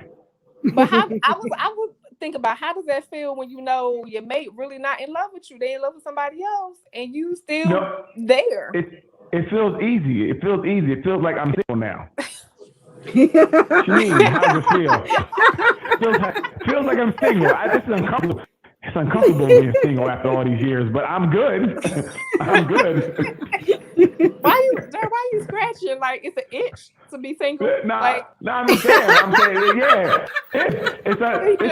But I would think about, how does that feel when you know your mate really not in love with you? They in love with somebody else, and you still there. It feels easy. It feels like I'm single now. Janine, how does it feel? Feels like I'm single. This is uncomfortable. It's uncomfortable being single after all these years, but I'm good. I'm good. Why you scratching? Like it's an itch to be single? I'm saying, yeah. It's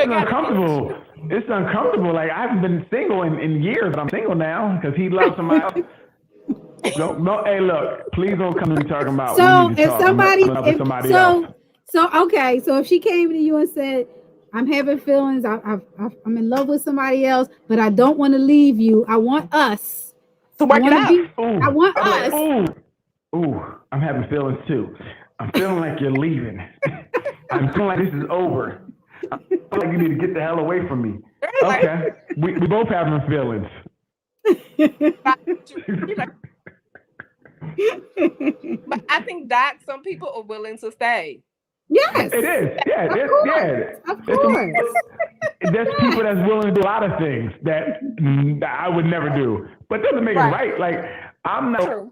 uncomfortable. It's uncomfortable. Like I haven't been single in years, but I'm single now because he loves somebody else. No, hey, look, please don't come to me talking about. So if she came to you and said, I'm having feelings, I'm in love with somebody else, but I don't want to leave you. I want us to work it out. I want us. I'm having feelings too. I'm feeling like you're leaving. I'm feeling like this is over. I feel like you need to get the hell away from me. Okay, we both having feelings. But I think that some people are willing to stay. Yes, it is. Yeah, of course. There's people that's willing to do a lot of things that I would never do, but it doesn't make it right. Like I'm not.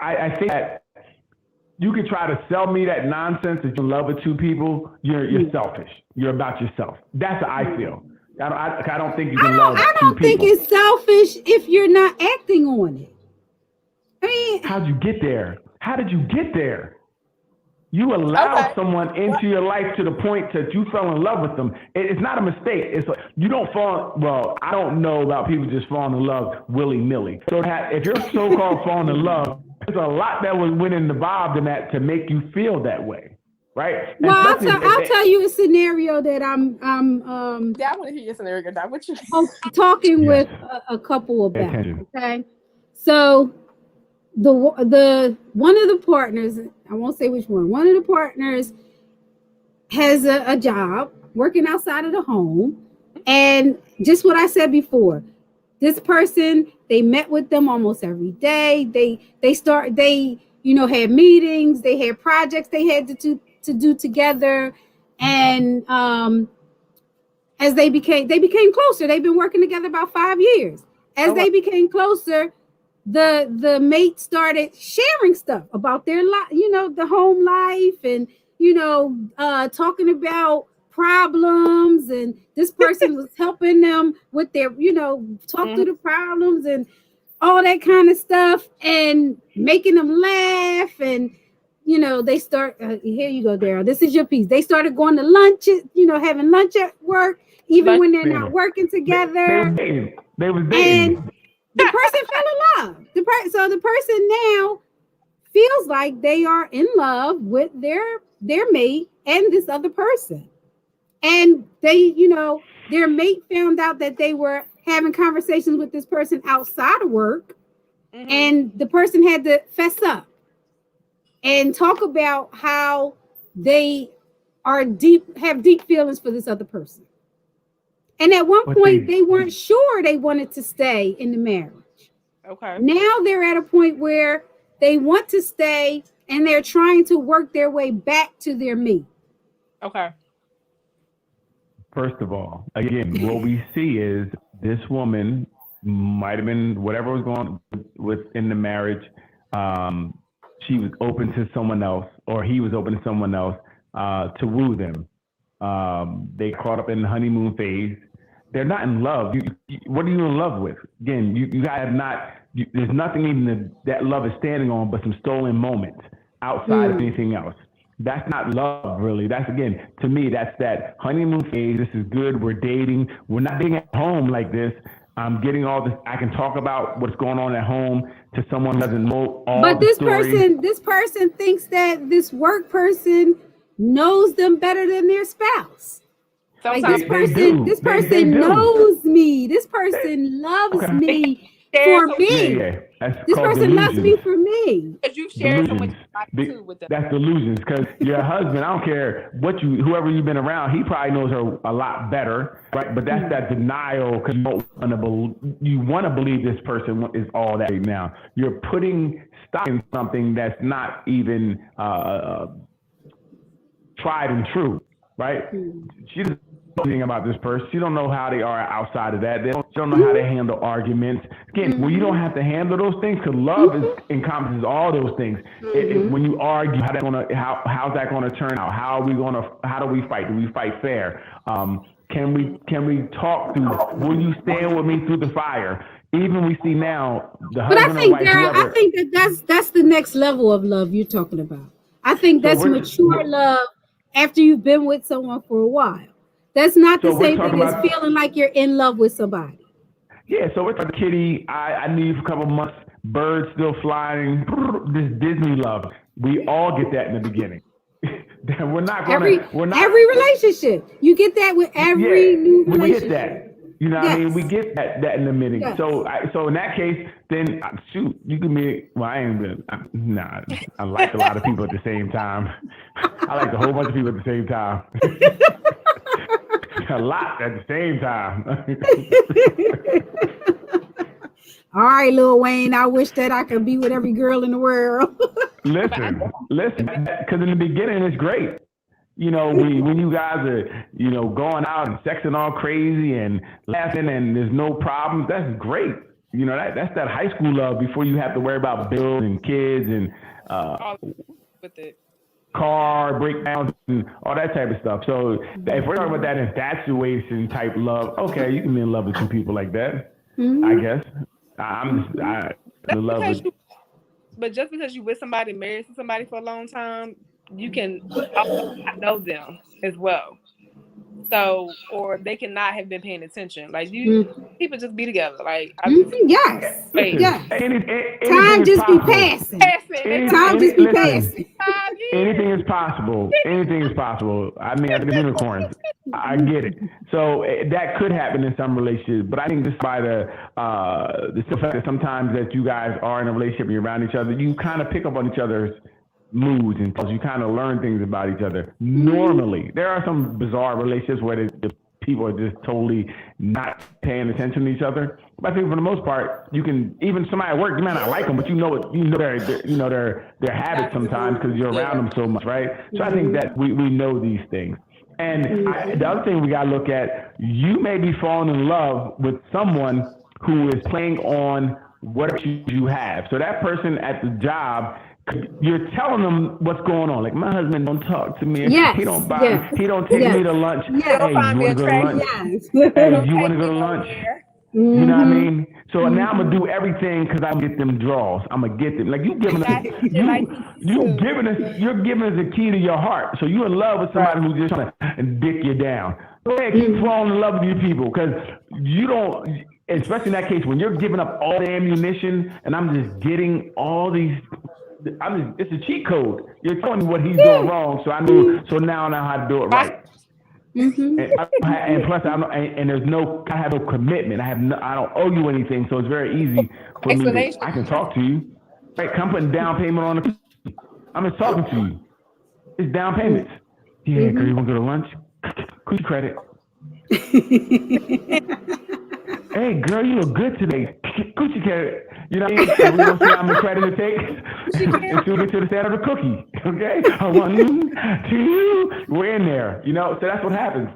I think that you could try to sell me that nonsense that you're in love with two people. You're selfish. You're about yourself. That's how I feel. I don't think you can love two people. I don't think it's selfish if you're not acting on it. I mean, how'd you get there? How did you get there? You allow someone into your life to the point that you fell in love with them. It's not a mistake. It's like you don't fall. Well, I don't know about people just falling in love willy-nilly. So if you're so-called falling in love, there's a lot that went involved in that to make you feel that way, right? Well, I'll tell you a scenario that I'm yeah, I want to hear your scenario. Now, what you talking with a couple about. Okay, so the one of the partners, I won't say which one of the partners has a job working outside of the home, and just what I said before, this person, they met with them almost every day. They had meetings, they had projects they had to do together, and as they became closer. They've been working together about 5 years. As they became closer, the mate started sharing stuff about their life, the home life, and talking about problems, and this person was helping them with their talk through the problems and all that kind of stuff, and making them laugh. And they start here you go, Daryl, this is your piece. They started going to lunch, having lunch at work, even when they're not working together. They was dating. And the person fell in love. So the person now feels like they are in love with their mate and this other person. And they, their mate found out that they were having conversations with this person outside of work, and the person had to fess up and talk about how they have deep feelings for this other person. And at one point, they weren't sure they wanted to stay in the marriage. Okay. Now they're at a point where they want to stay, and they're trying to work their way back to their mate. Okay. First of all, again, what we see is this woman might have been whatever was going on within the marriage. She was open to someone else, or he was open to someone else to woo them. They caught up in the honeymoon phase. They're not in love. What are you in love with? Again, you guys have not. There's nothing even that love is standing on, but some stolen moments outside of anything else. That's not love, really. That's, again, to me, that's that honeymoon phase. This is good. We're dating. We're not being at home like this. I'm getting all this. I can talk about what's going on at home to someone who doesn't know all but the stories. This person thinks that this work person knows them better than their spouse. Like this person knows me. This person loves me for me. This person loves me for me. Because you've shared so much too with them. That's delusions. Because your husband, I don't care whoever you've been around, he probably knows her a lot better, right? But that's that denial, because you want to believe this person is all that right now. You're putting stock in something that's not even tried and true, right? She doesn't know anything about this person. She don't know how they are outside of that. She don't know how they handle arguments. Again, when you don't have to handle those things, because love encompasses all those things. When you argue, how's that gonna turn out? How do we fight? Do we fight fair? Can we talk through? Will you stand with me through the fire? Even we see now the husband or wife. I think that's the next level of love you're talking about. I think that's mature love after you've been with someone for a while. That's not the same thing as feeling like you're in love with somebody. Yeah, so it's like Kitty, I knew you for a couple of months, birds still flying, this Disney love. We all get that in the beginning. We're not going every relationship. You get that with every new relationship. We get that. You know what I mean? We Yes. get that in the minute. Yes. So in that case, then shoot, you can be. Well, I ain't been. Nah, I like a lot of people at the same time. I like a whole bunch of people at the same time. A lot at the same time. All right, Lil Wayne. I wish that I could be with every girl in the world. listen, because in the beginning it's great. You know, when you guys are, you know, going out and sexing all crazy and laughing and there's no problems, that's great. You know, that's that high school love before you have to worry about bills and kids and with it. car breakdowns and all that type of stuff. So if we're talking about that infatuation type love, okay, you can be in love with two people like that. I guess. I love it. But just because you with somebody, married to somebody for a long time, you can also not know them as well. So, or they cannot have been paying attention. Like people just be together. Like Yes. Listen, Yes. anything Time just possible. be passing. passing. Time just be passing. Anything is possible. Anything is possible. I mean, I think it's unicorns. I get it. So that could happen in some relationships, but I think just by the fact that sometimes that you guys are in a relationship and you're around each other, you kind of pick up on each other's moods and you kind of learn things about each other. Normally, there are some bizarre relationships where the people are just totally not paying attention to each other. But I think for the most part, you can even somebody at work, you might not like them, but you know their habits sometimes because you're around them so much, right? So I think that we know these things. And the other thing we got to look at, you may be falling in love with someone who is playing on what you have. So that person at the job, you're telling them what's going on. Like, my husband don't talk to me. Yes. He don't buy. He don't take me to lunch. Yes. Hey, you want to go to lunch? Yes. Hey, you want to go to lunch? You know what I mean? So now I'm gonna do everything because I'm gonna get them draws. I'm gonna get them. Like you're giving us the key to your heart. So you're in love with somebody who's just trying to dick you down. Go ahead, keep falling in love with these people because you don't. Especially in that case when you're giving up all the ammunition and I'm just getting all these. It's a cheat code. You're telling me what he's doing wrong, so I knew. So now I know how to do it right. And plus, there's no. I have no commitment. I don't owe you anything, so it's very easy for me. I can talk to you. Right? I'm putting down payment on the. I'm just talking to you. It's down payments. Yeah, girl, you want to go to lunch? Coochie credit. Hey, girl, you look good today. Coochie credit. You know what I mean? And we're going to see how much credit it takes until we get to the set of the cookie. Okay? 1, 2, we're in there. You know, so that's what happens.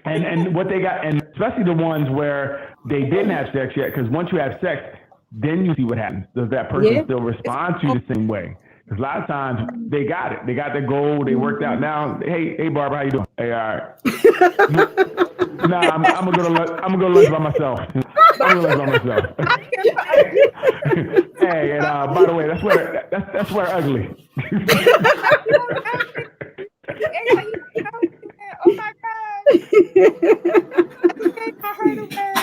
And what they got, and especially the ones where they didn't have sex yet, because once you have sex, then you see what happens. Does that person still respond to you the same way? Because a lot of times they got it. They got their goal. They worked out. Now, hey, Barbara, how you doing? Hey, all right. I'm gonna go to lunch. I'm gonna go to lunch by myself. I'm gonna lunch by myself. Hey, and by the way, that's where ugly. Oh my God! I heard of that.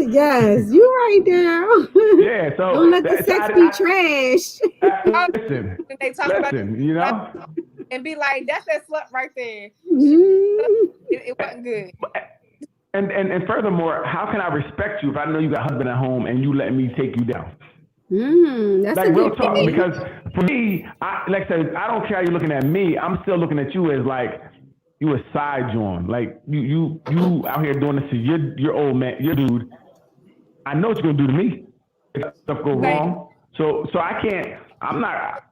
Yes, you're right now. Yeah, so don't let the sex be trash. Listen, they talk about you know, and be like, "That's that slut right there." It wasn't good. And furthermore, how can I respect you if I know you got a husband at home and you let me take you down? That's like a real good talk, thing. because for me, like I said, I don't care how you're looking at me. I'm still looking at you as like you a side joint. Like you out here doing this to your old man, your dude. I know what you're gonna do to me if stuff go wrong. So I can't. I'm not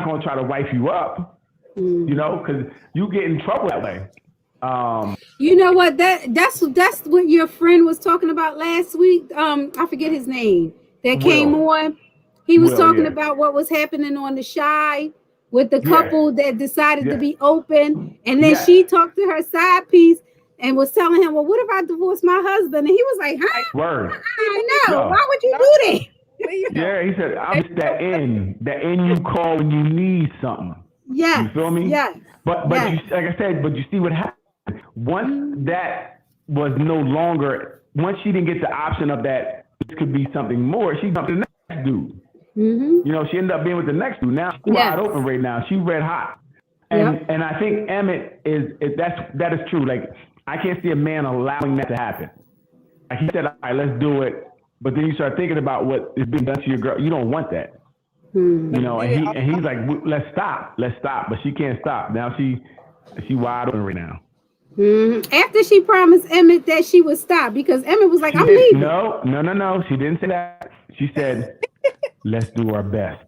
gonna try to wife you up. You know, because you get in trouble that way. You know what? That's what your friend was talking about last week. I forget his name. That came on. He was talking about what was happening on the Shy with the couple that decided to be open, and then she talked to her side piece and was telling him, "Well, what if I divorce my husband?" And he was like, "Huh? Word. I know. Why would you do that?" Yeah, he said, "I'm just that in you call when you need something." Yeah, you feel me? Yeah. But you, like I said, but you see what happened once that was no longer. Once she didn't get the option of that, this could be something more. She jumped to the next dude. You know, she ended up being with the next dude. Now she's wide open right now. She's red hot. And I think Emmett that is true. Like, I can't see a man allowing that to happen. Like he said, all right, let's do it. But then you start thinking about what is being done to your girl. You don't want that. You know, and he's like, let's stop. But she can't stop. Now she wide open right now. After she promised Emmett that she would stop, because Emmett was like, I'm leaving. No. She didn't say that. She said, let's do our best.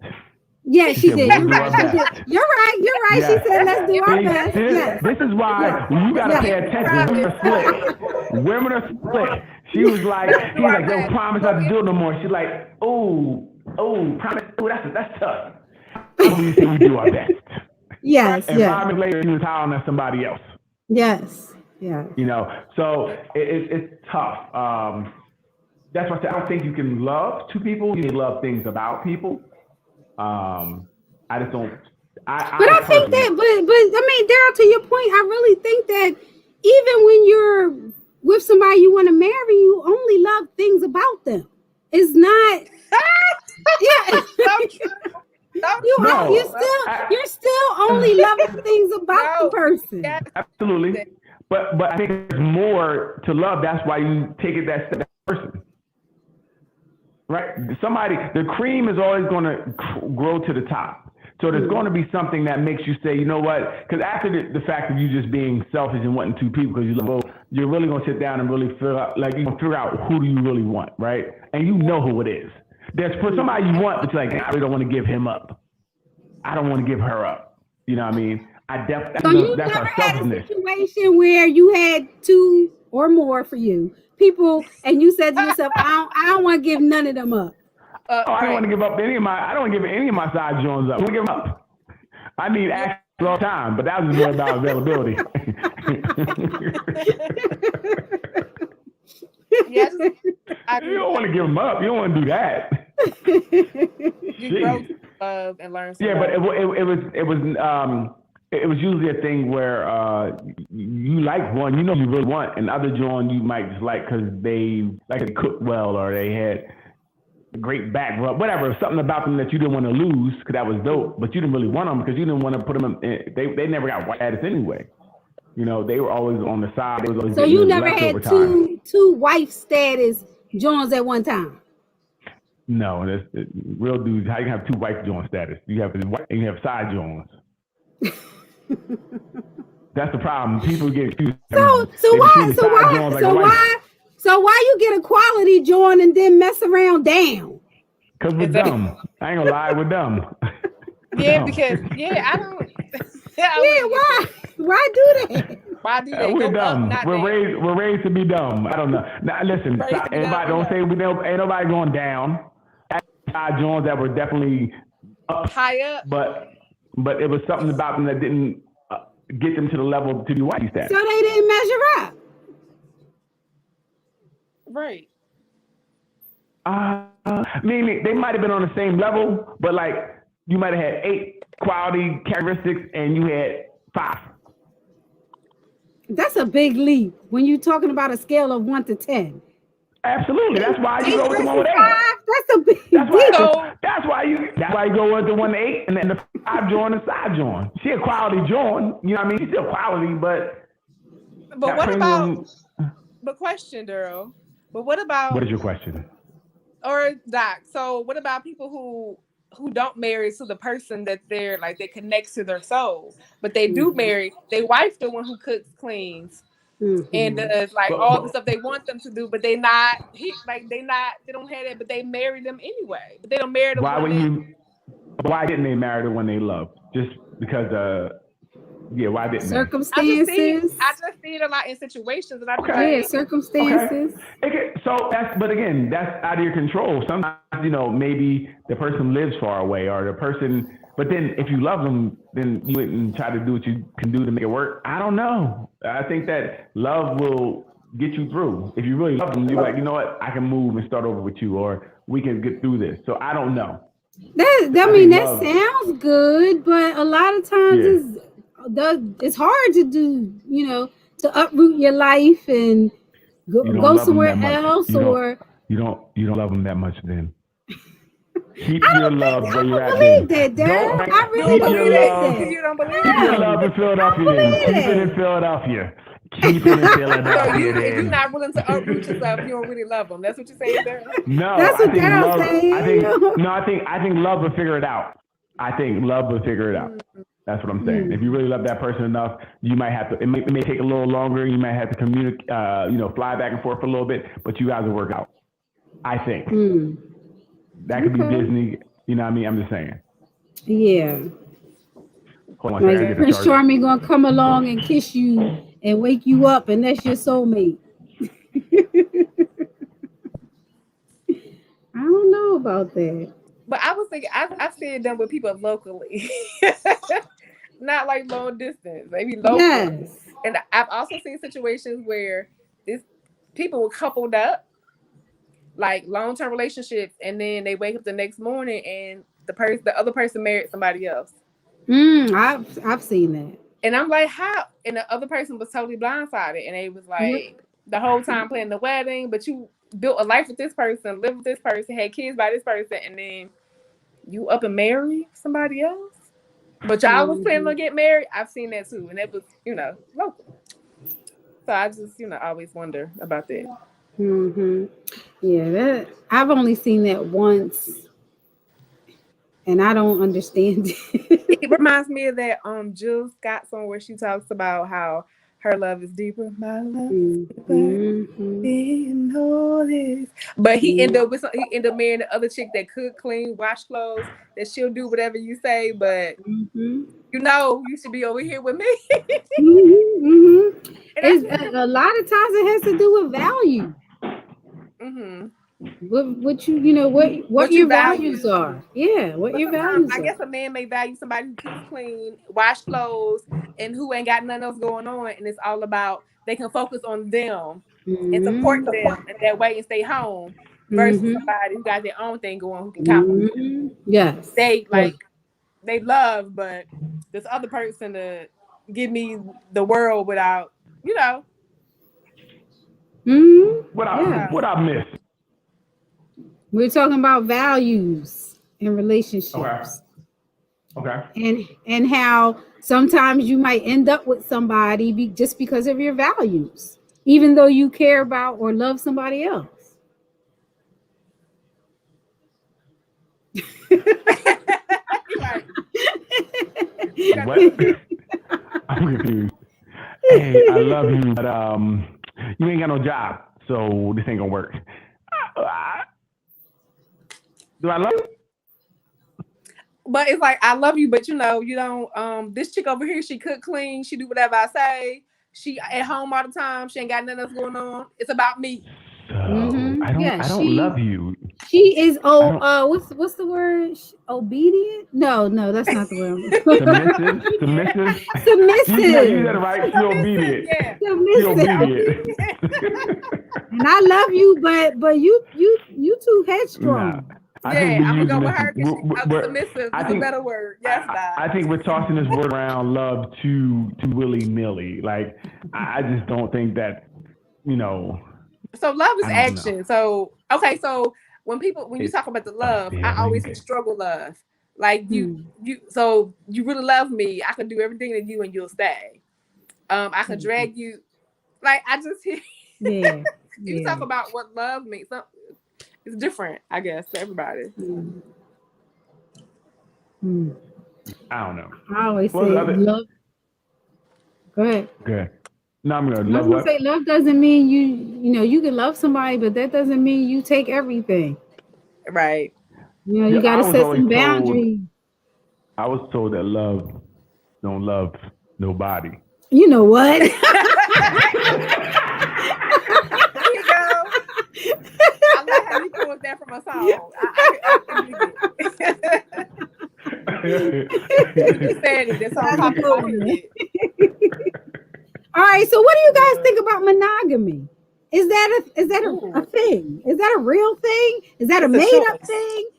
Yeah, she did. You're right. You're right. Yeah. She said, let's do our best. This is why you got to pay attention. Women are split. She was like, he's like, don't promise not to do it no more. She's like, oh, promise. Oh, that's tough. We say we do our best. Yes. And 5 minutes later, he was hiring at somebody else. Yes. You know, so it's tough. That's why I said I don't think you can love two people. You can love things about people. I just don't. I think that, but I mean, Daryl, to your point, I really think that even when you're with somebody you want to marry, you only love things about them. It's not. You're still only loving things about the person. Absolutely, but I think there's more to love. That's why you take it that person. Right? The cream is always going to grow to the top. So there's going to be something that makes you say, you know what? Because after the fact of you just being selfish and wanting two people, because you're really going to sit down and really figure out who do you really want, right? And you know who it is. There's for somebody you want, but you're like, I really don't want to give him up. I don't want to give her up. You know what I mean? That's our selfishness. A situation where you had two or more for you people, and you said to yourself, I don't want to give none of them up. I don't want to give up any of my side joints up. I want to give them up. I need action all the time, but that was more about availability. Yes, you don't want to give them up. You don't want to do that. You grow to love and learn. Yeah, but it was usually a thing where you like one, you know you really want, and other John you might just like because they cook well or they had a great back rub, whatever, something about them that you didn't want to lose because that was dope, but you didn't really want them because you didn't want to put them in. They never got white status anyway. You know, they were always on the side. So you never had two wife status Johns at one time? No, that's real dudes. How you have two wife John status? You have side Johns. That's the problem. People get confused. So why you get a quality joint and then mess around down? Because we're dumb. I ain't gonna lie, we're dumb. Yeah, because I don't. Why do that? Why do they? We're dumb. We're raised to be dumb. I don't know. Now listen, everybody don't say ain't nobody going down. Side joints that were definitely high up, but it was something about them that didn't get them to the level to be white status. So they didn't measure up. Right. I mean, they might have been on the same level, but like you might have had 8 quality characteristics and you had 5. That's a big leap when you're talking about a scale of 1 to 10. Absolutely. That's why you go with the one with 8. That's a big deal. That's why you go with the one to 8 and then the 5 joint and side joint. She a quality joint. You know what I mean? She's still quality, but what about? But question, Daryl. But what about? What is your question? Or Doc. So what about people who don't marry to the person that they're like they connect to their soul, but they do marry their wife, the one who cooks, cleans. Mm-hmm. And does all the stuff they want them to do, but they don't have that, but they marry them anyway. But they don't marry the why didn't they marry the one they love? Just because why didn't circumstances? I just see it a lot in situations, and circumstances. Okay. So but again, that's out of your control. Sometimes maybe the person lives far away, or the person. But then if you love them, then you wouldn't try to do what you can do to make it work. I don't know. I think that love will get you through. If you really love them, you're like, you know what? I can move and start over with you, or we can get through this. So I don't know. That sounds good, but a lot of times it's hard to do, to uproot your life and go somewhere else, or you don't love them that much then. Keep your love where you're at. I believe that, Dad. I really believe that. You don't believe Keep your love in Philadelphia then. Keep it in Philadelphia. people in So Philadelphia. if you're Then not willing to uproot yourself, you don't really love them. That's what you're saying there. no, That's I what think Daryl's love. saying. I think love will figure it out. I think love will figure it out. That's what I'm saying. If you really love that person enough, you might have to. It may take a little longer. You might have to communicate. Fly back and forth for a little bit, but you guys will work out. I think that could be Disney. You know what I mean? I'm just saying. Yeah. Hold on, Like Prince Charming gonna come along and kiss you and wake you up, and that's your soulmate. I don't know about that. But I was thinking, I've seen them with people locally, not like long distance, maybe local. Yes. And I've also seen situations where this people were coupled up, like long-term relationships, and then they wake up the next morning and the other person married somebody else. I've seen that. And I'm like, how? And the other person was totally blindsided, and they was like, the whole time planning the wedding, but you built a life with this person, lived with this person, had kids by this person, and then you up and marry somebody else. But y'all was planning on get married. I've seen that too, and it was local. So I just always wonder about that. Yeah, that I've only seen that once, and I don't understand it. It reminds me of that Jill Scott song where she talks about how her love is deeper. My love is deeper. But he ended up marrying the other chick that could clean, wash clothes, that she'll do whatever you say, but you should be over here with me. It's, a lot of times it has to do with value. What your values are. Yeah, what your values are. I guess a man may value somebody who keeps clean, wash clothes, and who ain't got nothing else going on, and it's all about they can focus on them and support them in that way and stay home versus somebody who got their own thing going who can compliment. Yes. They love, but this other person to give me the world without, What I missed? We're talking about values in relationships. Okay. And how sometimes you might end up with somebody just because of your values, even though you care about or love somebody else. What? I'm confused. Hey, I love you, but you ain't got no job, so this ain't gonna work. Do I love you? But it's like I love you, but you don't. This chick over here, she cook, clean, she do whatever I say. She at home all the time. She ain't got nothing else going on. It's about me. So I don't love you. She is what's the word? Obedient? No, that's not the word. Submissive. You said it right. She's obedient. Yeah. Submissive. And I love you, but you too headstrong. Nah. I'm gonna go with her because submissive is a better word. Yes, I think we're tossing this word around, love, too willy-nilly. Like, I just don't think that, So love is action. So okay, so when you talk about the love, I always say struggle love. Like you really love me. I can do everything to you and you'll stay. I can drag you. Like I just hear. Yeah. You talk about what love means. It's different, I guess, to everybody. I don't know. I always say love. Go ahead. Good. No, I'm gonna love. What? Say love doesn't mean you can love somebody, but that doesn't mean you take everything. Right. You got to set some boundaries. I was told that love don't love nobody. You know what? There you go. I like how you pulled that from a song. I you said it. That's all popped in my head. All right. So, what do you guys think about monogamy? Is that a thing? Is that a real thing? Is that a made up thing?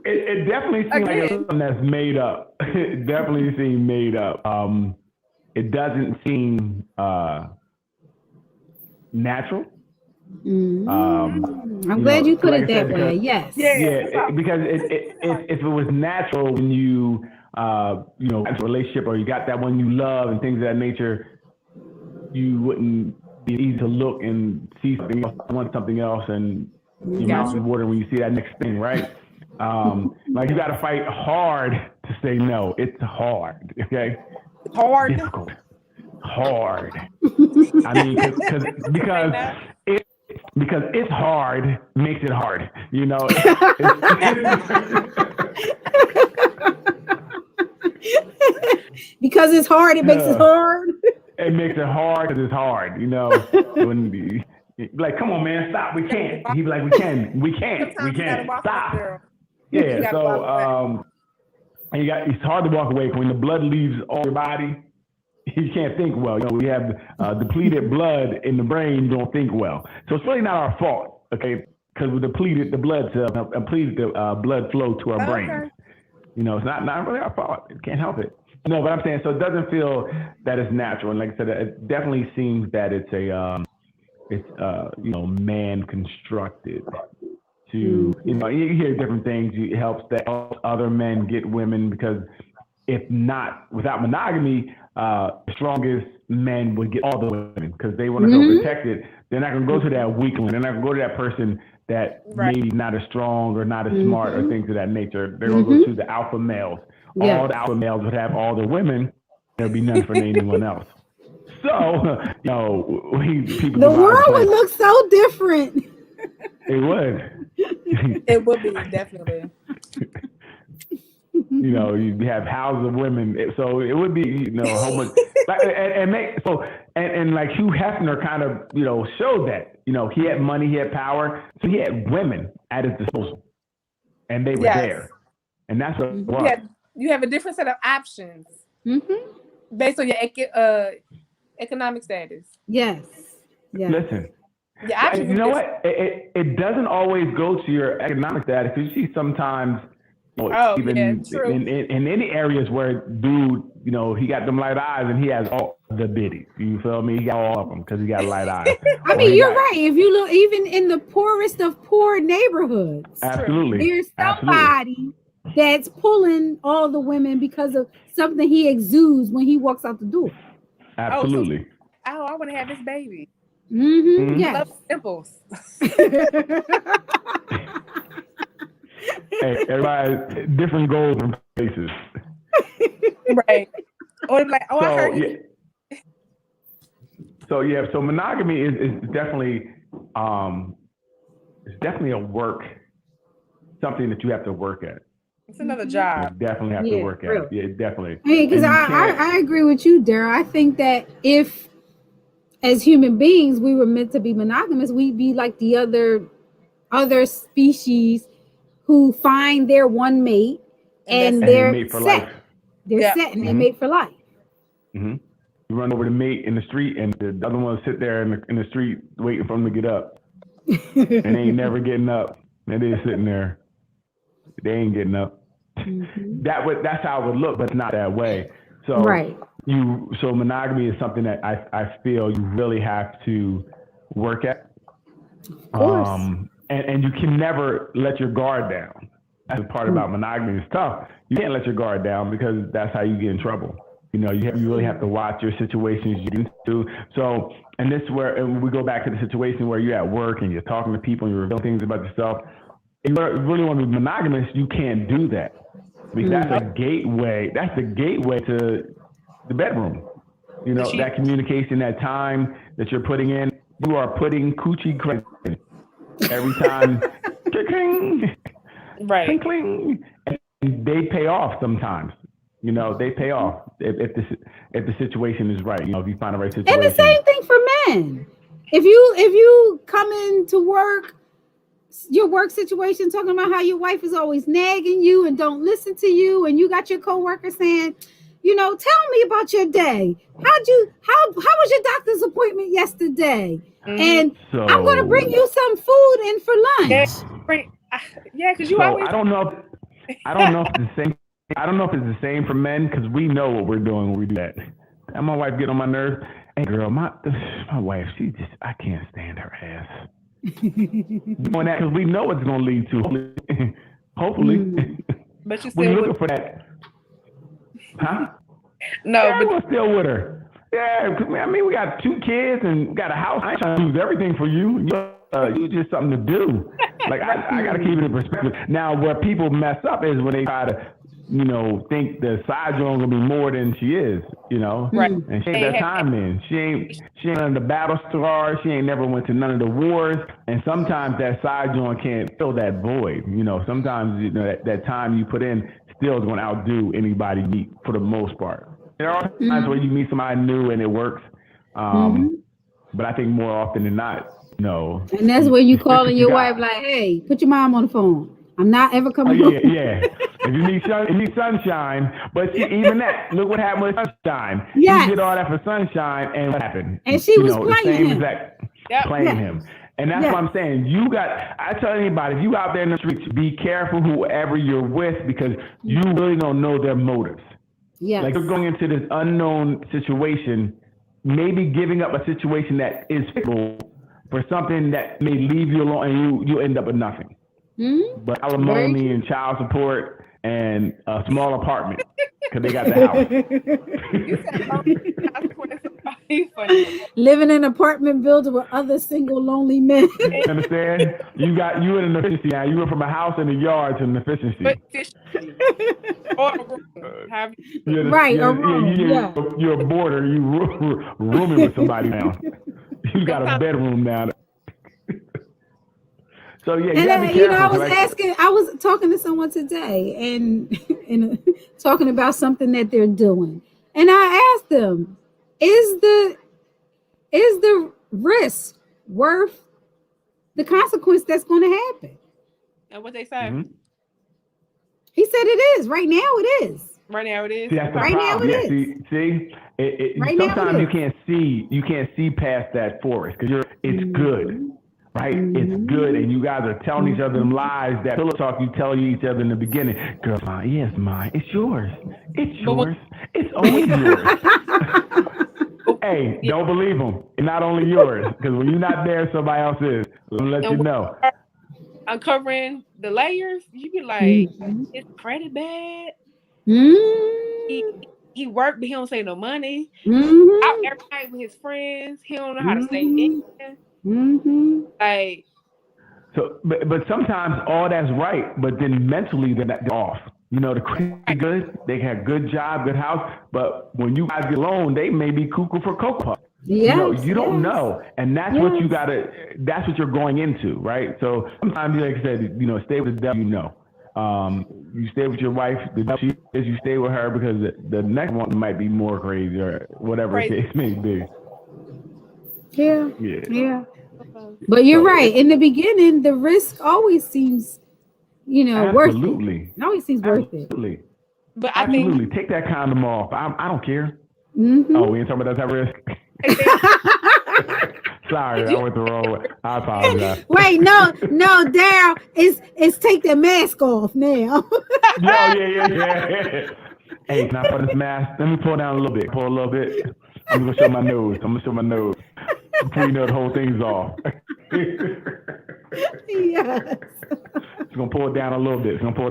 It definitely seems like something that's made up. It definitely seems made up. It doesn't seem natural. I'm glad you put it that way. Yes. Yeah, because if it was natural when you relationship, or you got that one you love and things of that nature, you wouldn't be easy to look and see something else, want something else, and your mouth is watering when you see that next thing, right? Like you got to fight hard to say no. It's hard, okay? Hard. Difficult. Hard. I mean, because it's hard makes it hard, you know. Because it's hard, it makes it hard. It makes it hard because it's hard, you know. When like, come on, man, stop. We can't. He'd be like, we can't. Stop. Yeah. So, and it's hard to walk away when the blood leaves all your body. You can't think well. You know, we have depleted blood in the brain. You don't think well. So it's really not our fault, okay? Because we depleted the blood cells, depleted the blood flow to our brains. You know, it's not really our fault. It can't help it. No, but I'm saying, so it doesn't feel that it's natural. And like I said, it definitely seems that it's man constructed to, you know, you hear different things. It helps other men get women, because if not, without monogamy, the strongest men would get all the women because they want to feel protected. They're not going to go to that weakling. They're not going to go to that person that maybe not as strong or not as smart or things of that nature. They're going to go to the alpha males. Yeah. All the alpha males would have all the women. There'd be none for anyone else. So, you know, the world would look so different. It would. It would be, definitely. You know, you have houses of women, so it would be, you know, a whole bunch. And like Hugh Hefner kind of, you know, showed that, you know, he had money, he had power, so he had women at his disposal, and they were there, and that's what it was. You have a different set of options based on your economic status. Yes. Listen. You know what? It doesn't always go to your economic status, because you see sometimes. Even in any areas where dude, you know, he got them light eyes and he has all the biddies. You feel me? He got all of them because he got light eyes. I mean, you're right. If you look, even in the poorest of poor neighborhoods, absolutely, there's somebody that's pulling all the women because of something he exudes when he walks out the door. Absolutely. I want to have this baby. Yes. I love nipples. Hey, everybody has different goals and places. Right. Or like, I heard you. So monogamy is definitely a work, something that you have to work at. It's another job. You definitely have to work at it. Yeah, definitely. Because I agree with you, Daryl. I think that if, as human beings, we were meant to be monogamous, we'd be like the other species who find their one mate and they're set. They're set and they mate for life. You run over the mate in the street, and the other one will sit there in the street waiting for them to get up, and they ain't never getting up. And they're sitting there, they ain't getting up. That's how it would look, but it's not that way. So so monogamy is something that I feel you really have to work at. Of course. And you can never let your guard down. That's the part about monogamy. It's tough. You can't let your guard down, because that's how you get in trouble. You know, you really have to watch your situations you get into. So, and we go back to the situation where you're at work and you're talking to people and you reveal things about yourself. If you really want to be monogamous, you can't do that, because that's a gateway. That's the gateway to the bedroom. You know, that communication, that time that you're putting in, you are putting coochie credit in. Every time, right? Cling, and they pay off sometimes. You know, they pay off if the situation is right. You know, if you find the right situation. And the same thing for men. If you come into work, your work situation, talking about how your wife is always nagging you and don't listen to you, and you got your coworker saying, you know, tell me about your day. How was your doctor's appointment yesterday? And I'm going to bring you some food in for lunch. Yeah, because you always. I don't know if it's the same. I don't know if it's the same for men, because we know what we're doing when we do that. And my wife get on my nerves. Hey, girl, my wife, I can't stand her ass. Doing that because we know it's going to lead to. Hopefully. But you we're looking for that. Huh? No, Yeah, but we're still with her. Yeah, I mean, we got 2 kids and got a house. I ain't trying to lose everything for you. You just something to do. Like I got to keep it in perspective. Now, where people mess up is when they try to, think the side joint gonna be more than she is. right. And she ain't that time then. She ain't none of the battle scars. She ain't never went to none of the wars. And sometimes that side joint can't fill that void. Sometimes that time you put in still is gonna outdo anybody meet for the most part. There are times where you meet somebody new and it works, but I think more often than not, no. And that's where you Stick calling what you your wife got. like, hey, put your mom on the phone. I'm not ever Oh coming yeah, home. yeah. If you need sunshine, but see, even that, look what happened with sunshine. She Yes. did all that for sunshine, and what happened? And she was The playing same him. exact Yep. playing Yes. him. And that's Yes. what I'm saying. I tell anybody, if you out there in the streets, be careful whoever you're with because you really don't know their motives. Yes. Like you're going into this unknown situation, maybe giving up a situation that is fixable for something that may leave you alone and you end up with nothing. But Very alimony true. and child support and a small apartment because they got the house. You said consequences. He's funny. Living in an apartment building with other single lonely men. And, Understand? You in an efficiency now. You went from a house and a yard to an efficiency. but efficiently. Or a room. Have you put it? Right, or wrong. Yeah. You're a boarder. You rooming with somebody now. You got a Sometimes bedroom now. So yeah, you And gotta be careful. I was talking to someone today and talking about something that they're doing. And I asked them, is the risk worth the consequence that's going to happen? and what they say. He said it is. Right now it is. Right now it is. See, that's the Right now problem. it Yeah, is. see, Right now sometimes it you can't see past that forest because it's good, right? It's good, and you guys are telling each other them lies that pillow talk you tell each other in the beginning. Girl, mine, yes, mine. It's yours. It's yours. It's always yours. Hey, don't believe them. It's not only yours because when you're not there, somebody else is. Let me let you know. Uncovering the layers, you be like, his credit bad. He worked, but he don't say no money. Out every night with his friends. He don't know how to stay in. Like, so, but sometimes all that's right, but then mentally they're off. The credit good, they have good job, good house, but when you guys get alone, they may be cuckoo for Cocoa Puffs. Yes, you don't yes. know, and that's what you that's what you're going into, right? So sometimes, like I said, stay with the devil. You stay with your wife. The devil she is, you stay with her because the next one might be more crazy or whatever the case may be. Yeah. But you're right. In the beginning, the risk always seems, worth it. It always seems worth it. but I think Absolutely. Take that condom off. I don't care. Oh, we ain't talking about that risk. Sorry, I went the wrong way. I apologize. Wait, no, Daryl, it's take the mask off now. Yeah. Hey, can I put this mask? Let me pull down a little bit. Pull a little bit. I'm gonna show my nose. Before you know the whole thing's off. Yes. It's gonna pull it down a little bit. Before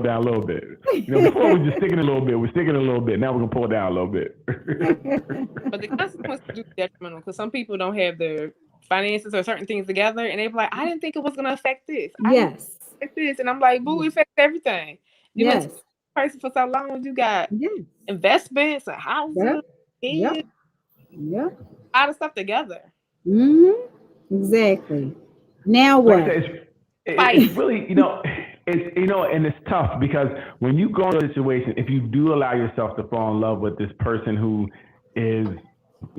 we just sticking a little bit. We're sticking a little bit. Now we're gonna pull it down a little bit. but the consequences do detrimental because some people don't have their finances or certain things together, and they be like, I didn't think it was gonna affect this. Yes. Affect this, and I'm like, boo, it affects everything. You been a person for so long, you got investments, a house, kids, a lot of stuff together. Exactly. Now what? Like it's really, and it's tough because when you go into a situation, if you do allow yourself to fall in love with this person who is,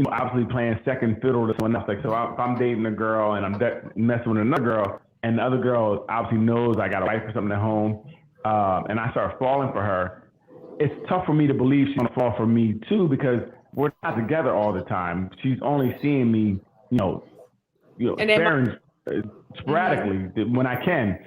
obviously playing second fiddle to someone else, like, so if I'm dating a girl and I'm messing with another girl, and the other girl obviously knows I got a wife or something at home, and I start falling for her, it's tough for me to believe she's gonna fall for me too because we're not together all the time. She's only seeing me, sparing sporadically when I can.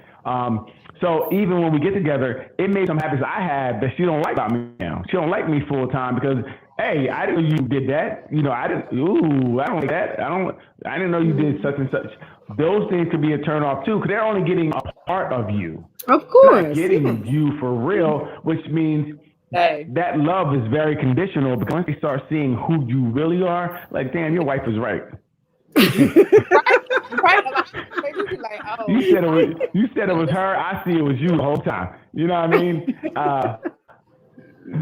So even when we get together, it made some habits I had that she don't like about me now. She don't like me full time because, hey, I didn't know you did that. I don't like that. I didn't know you did such and such. Those things could be a turn off too because they're only getting a part of you. Of course. Not getting you for real, which means that love is very conditional because once they start seeing who you really are, like, damn, your wife is right. Right. Like, oh, you said it was her. I see it was you the whole time. You know what I mean?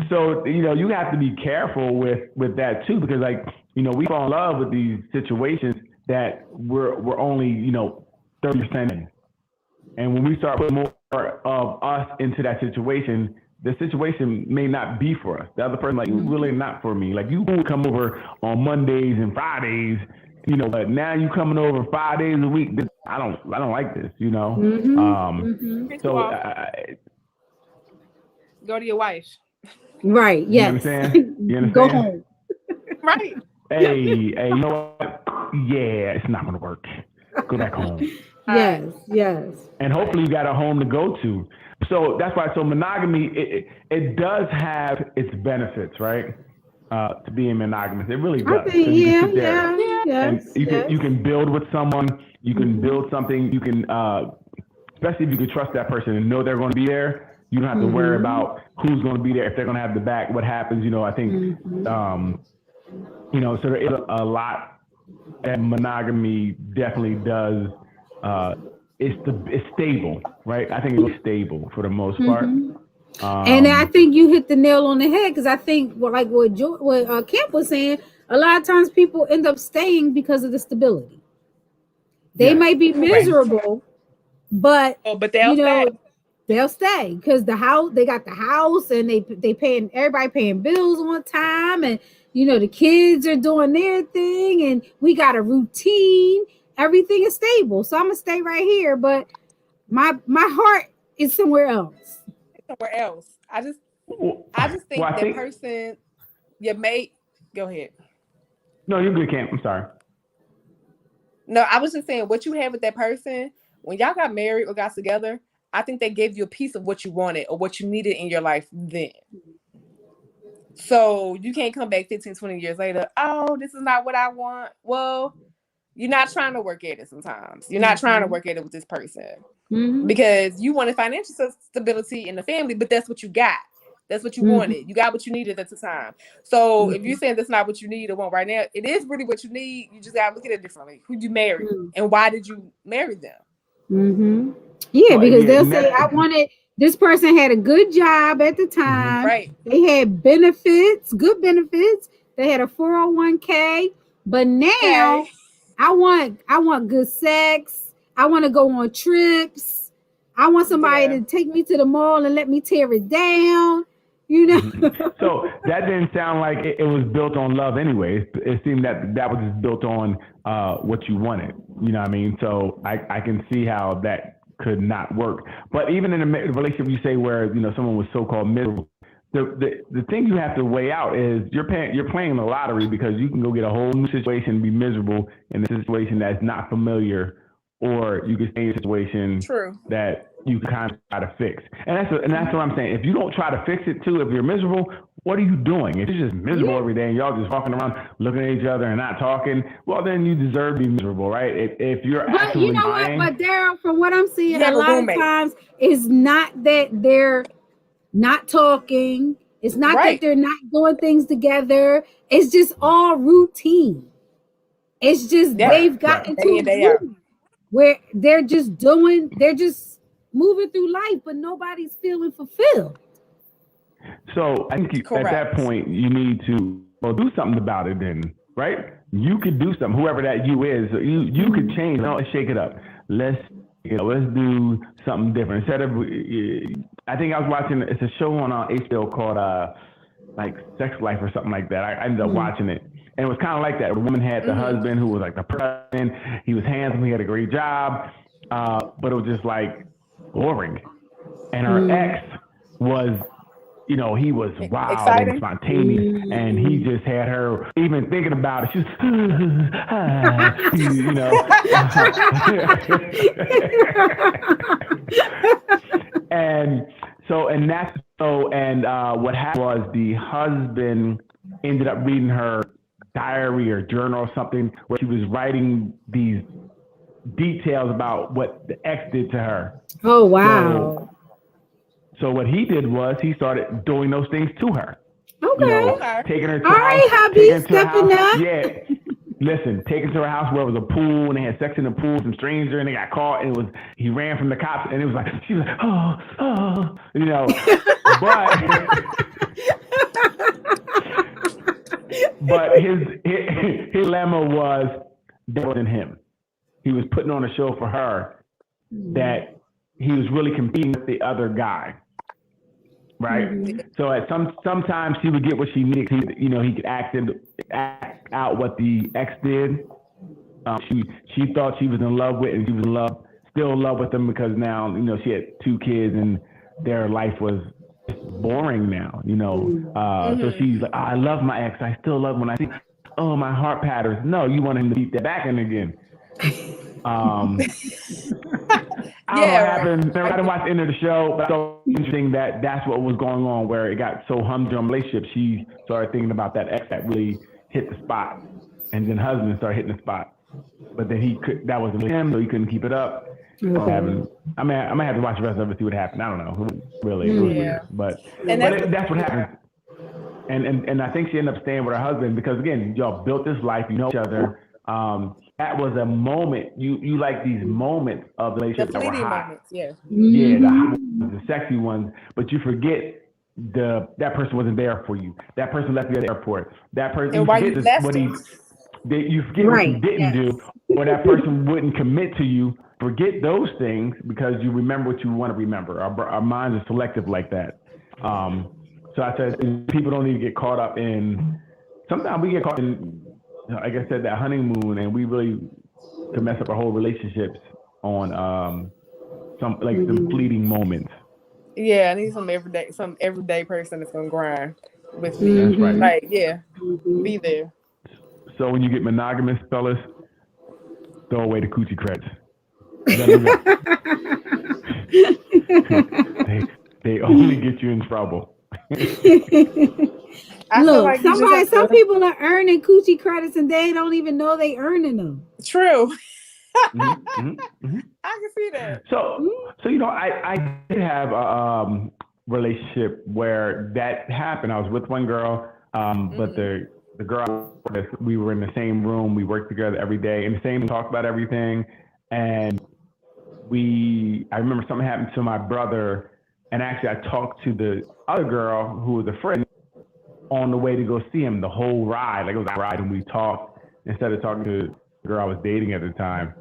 So you have to be careful with that too, because like we fall in love with these situations that we're only 30% in, and when we start putting more of us into that situation, the situation may not be for us. The other person, like, really not for me. Like, you can come over on Mondays and Fridays, but now you coming over 5 days a week. I don't like this, So go to your wife. Right. Yes. You understand? Go home. Right. Hey, you know what? Yeah, it's not gonna work. Go back home. Yes. And hopefully you got a home to go to. So that's why. So monogamy, it does have its benefits, right? To being monogamous, it really does. I think, you can build with someone. You can build something. You can, especially if you can trust that person and know they're going to be there. You don't have to worry about who's going to be there, if they're going to have the back, what happens. I think, so there is a lot that monogamy definitely does. It's stable, right? I think it's stable for the most part. And I think you hit the nail on the head, because I think what Kemp was saying, a lot of times people end up staying because of the stability. They might be miserable, but they'll stay because they got the house, and everybody paying bills on time, and the kids are doing their thing, and we got a routine. Everything is stable, so I'm gonna stay right here, but my heart is somewhere else. I just think that person, your mate. Go ahead. No, you're good, Cam. I'm sorry. No, I was just saying, what you had with that person when y'all got married or got together, I think they gave you a piece of what you wanted or what you needed in your life then. So you can't come back 15, 20 years later. Oh, this is not what I want. Well, you're not trying to work at it sometimes. You're not trying to work at it with this person because you wanted financial stability in the family, but that's what you got. That's what you wanted. You got what you needed at the time. So if you're saying that's not what you need or want right now, it is really what you need. You just got to look at it differently. Who you married and why did you marry them? Yeah, because they'll say, I wanted, this person had a good job at the time. Right. They had benefits, good benefits. They had a 401k, but now I want good sex. I want to go on trips. I want somebody to take me to the mall and let me tear it down. So that didn't sound like it was built on love anyway. It seemed that was just built on what you wanted. You know what I mean? So I can see how that could not work. But even in a relationship, you say where someone was so-called miserable, the thing you have to weigh out is you're playing the lottery, because you can go get a whole new situation and be miserable in a situation that's not familiar, or you can stay in a situation that you can kind of try to fix. And that's what I'm saying. If you don't try to fix it too, if you're miserable, what are you doing? If you're just miserable every day and y'all just walking around looking at each other and not talking, well, then you deserve to be miserable, right? If you're actually lying. But Daryl, from what I'm seeing, a lot of times it's not that they're not talking. It's not that they're not doing things together. It's just all routine. It's just they've gotten to a groove where they're just moving through life, but nobody's feeling fulfilled. So I think at that point you need to do something about it then, right? You could do something, whoever that you is. You could change. Let's shake it up. Let's do something different. Instead of, I think I was watching, it's a show on HBO called like Sex Life or something like that. I ended up watching it. And it was kind of like that. The woman had the husband who was like the president. He was handsome. He had a great job. But it was just like boring. And her ex was, he was wild exciting and spontaneous. And he just had her even thinking about it. She's, what happened was the husband ended up reading her diary or journal or something where she was writing these details about what the ex did to her. Oh, wow. So what he did was he started doing those things to her. Okay. Taking her to All her right, house, hubby, taking her to her stepping house. up. Yeah. Listen, taking her to her house where it was a pool and they had sex in the pool, some stranger, and they got caught, and he ran from the cops, and it was like, she was like, oh, but his dilemma was that wasn't him. He was putting on a show for her that he was really competing with the other guy. Right. Mm-hmm. So sometimes she would get what she needed. He could act out what the ex did. She thought she was in love with, and she was still in love with him because now she had 2 kids and their life was boring now. So she's like, I love my ex. I still love him when I see. Oh, my heart patters. No, you want him to beat that back in again. I don't know what happened. I didn't watch the end of the show, but it's so interesting that's what was going on, where it got so humdrum relationship. She started thinking about that ex that really hit the spot, and then husband started hitting the spot. But then that wasn't him, so he couldn't keep it up. Okay. I might have to watch the rest of it to see what happened. I don't know. Really, it was weird. But that's what happened. And I think she ended up staying with her husband because, again, y'all built this life, you know each other. That was a moment. You like these moments of the relationship that were hot. Moments, yeah. Yeah, the sexy ones. But you forget that person wasn't there for you. That person left you at the airport. That person, and why you left you forget what you didn't do, or that person wouldn't commit to you. Forget those things because you remember what you want to remember. Our minds are selective like that. So I said people don't need to get caught up in. Sometimes we get caught in, like I said, that honeymoon, and we really can mess up our whole relationships on some fleeting moments. Yeah, I need some everyday person that's gonna grind with me. That's right. Like, be there. So when you get monogamous, fellas, throw away the coochie credits. They only get you in trouble. Look, some people are earning coochie credits and they don't even know they earning them. True. I can see that. So I did have a relationship where that happened. I was with one girl, but the girl, we were in the same room. We worked together every day, in the same, talked about everything, and I remember something happened to my brother, and actually I talked to the other girl who was a friend on the way to go see him the whole ride. Like, it was a ride, and we talked instead of talking to the girl I was dating at the time.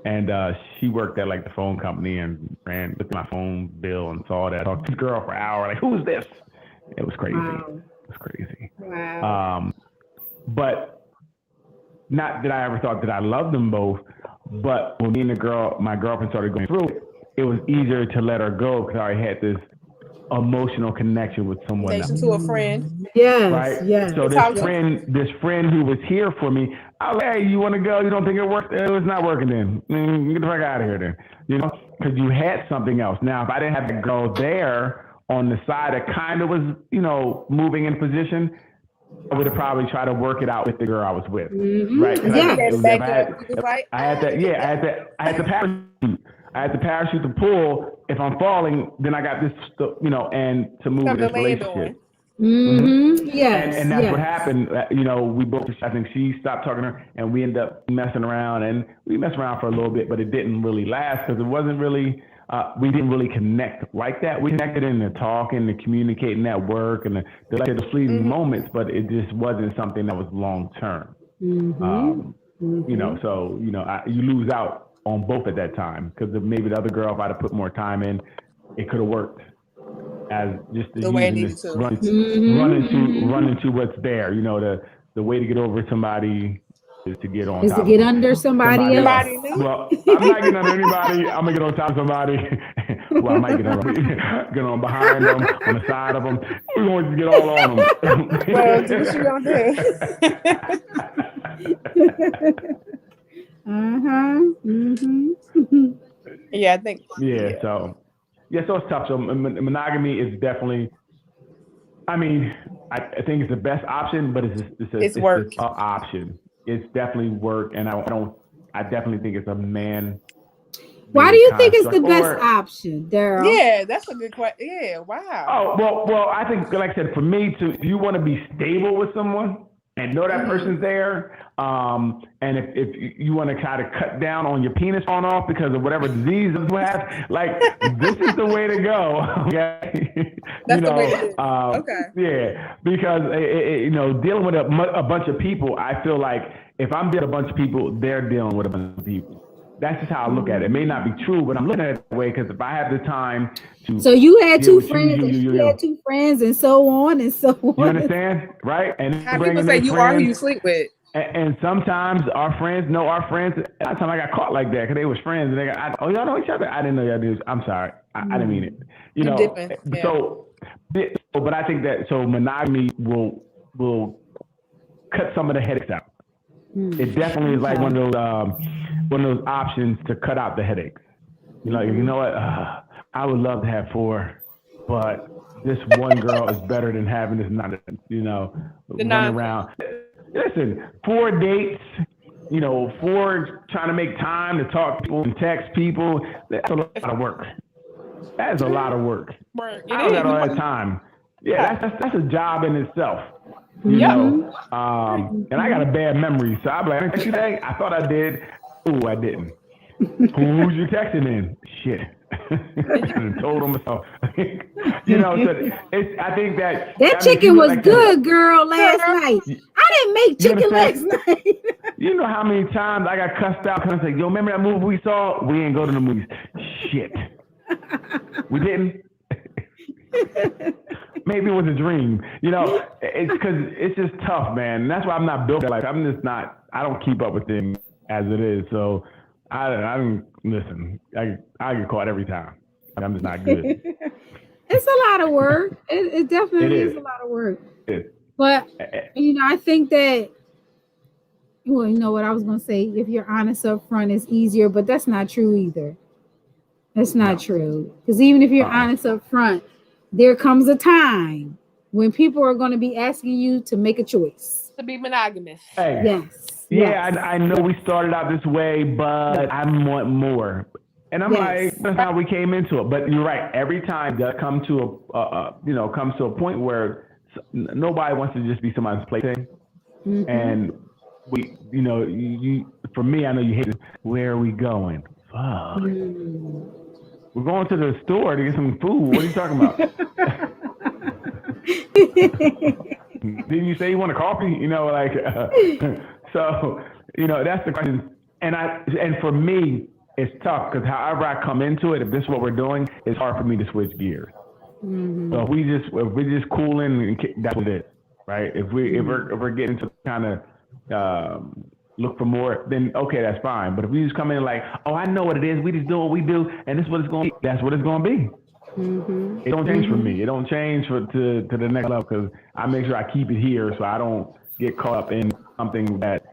And she worked at the phone company and looked at my phone bill and saw that. I talked to this girl for an hour, like, who's this? It was crazy. Wow. It was crazy. Wow. But not that I ever thought that I loved them both, but when me and my girlfriend started going through it, it was easier to let her go because I already had this emotional connection with someone else. To a friend. Yes. Right? Yes. So this friend who was here for me, I was like, hey, you want to go? You don't think it worked? It's not working then. Get the fuck out of here then. Because you had something else. Now, if I didn't have the girl there on the side that kind of was, moving in position, I would have probably tried to work it out with the girl I was with. Mm-hmm. Right? I had the parachute. I had the parachute to pull. If I'm falling, then I got this, and to move this relationship. Mm-hmm. Yes. And that's what happened. We both, I think she stopped talking to her, and we ended up messing around, and we messed around for a little bit, but it didn't really last because it wasn't really, we didn't really connect like that. We connected in the talking, the communicating, that work, and the fleeting moments, but it just wasn't something that was long term. So you lose out on both at that time because maybe the other girl, if I'd have put more time in, it could have worked. As just the way it needed to run into what's there. The way to get over somebody is to get on. Is to get under somebody else. Well, I'm not getting under anybody. I'm gonna get on top of somebody. Well, I might get on behind them, on the side of them. We're going to get all on them. Well, do what you gonna do. Yeah, I think. Yeah. So it's tough. So monogamy is definitely, I think it's the best option, but it's work. It's an option. It's definitely work, and I definitely think it's a man Why do you think it's the best option, Daryl? Yeah, that's a good question. Yeah, wow. Well, I think, like I said, for me, if you want to be stable with someone and know that person's there, and if you want to kind of cut down on your penis falling off because of whatever disease you have, like this is the way to go. Okay, that's the way to do. Okay. Yeah, because dealing with a bunch of people, I feel like if I'm dealing with a bunch of people, they're dealing with a bunch of people. That's just how I look at it. It may not be true, but I'm looking at it that way because if I have the time to. So you had two friends, and she had two friends, and so on and so on. You understand, right? And people say you are who you sleep with. And sometimes our friends know our friends. Last time I got caught like that because they was friends and they got, oh, y'all know each other. I didn't know y'all did. I'm sorry, I didn't mean it. Yeah. So, but I think that monogamy will cut some of the headaches out. It definitely is like one of those options to cut out the headaches. You know what? I would love to have 4, but this one girl is better than having this nonsense. Run around. Listen, 4 dates. 4 trying to make time to talk to people and text people. That's a lot of work. That is a lot of work. I don't got all that time. Yeah, that's a job in itself. And I got a bad memory, so I'm like, today I thought I did. Ooh, I didn't. Who's you texting in? Shit. I told him so. So I think that chicken was like good, girl, last night. I didn't make chicken last night. You know how many times I got cussed out because I said, yo, remember that movie we saw? We ain't go to the movies. Shit. We didn't. Maybe it was a dream. It's because it's just tough, man. And that's why I'm not built like I'm just not. I don't keep up with things as it is. So I don't listen. I get caught every time. I'm just not good. It's a lot of work. It definitely is a lot of work. But I think that. Well, you know what I was gonna say. If you're honest up front, it's easier, but that's not true either. That's not true. Because even if you're honest up front, there comes a time when people are going to be asking you to make a choice. To be monogamous. Hey. Yes. Yeah, yes. I know we started out this way, but I want more. And I'm like, that's how we came into it. But you're right. Every time does come to comes to a point where nobody wants to just be somebody's plaything. Mm-hmm. And we, you for me, I know you hate it. Where are we going? Fuck. We're going to the store to get some food. What are you talking about? Didn't you say you want a coffee? So, that's the question. And for me, it's tough because however I come into it, if this is what we're doing, it's hard for me to switch gears. Mm-hmm. So if we're just cooling, that's what it is, right? If we're getting to kind of look for more, then okay, that's fine. But if we just come in like, oh, I know what it is, we just do what we do, and this is what it's going to be, that's what it's going to be. Mm-hmm. It don't change for me. It don't change to the next level because I make sure I keep it here so I don't get caught up in something that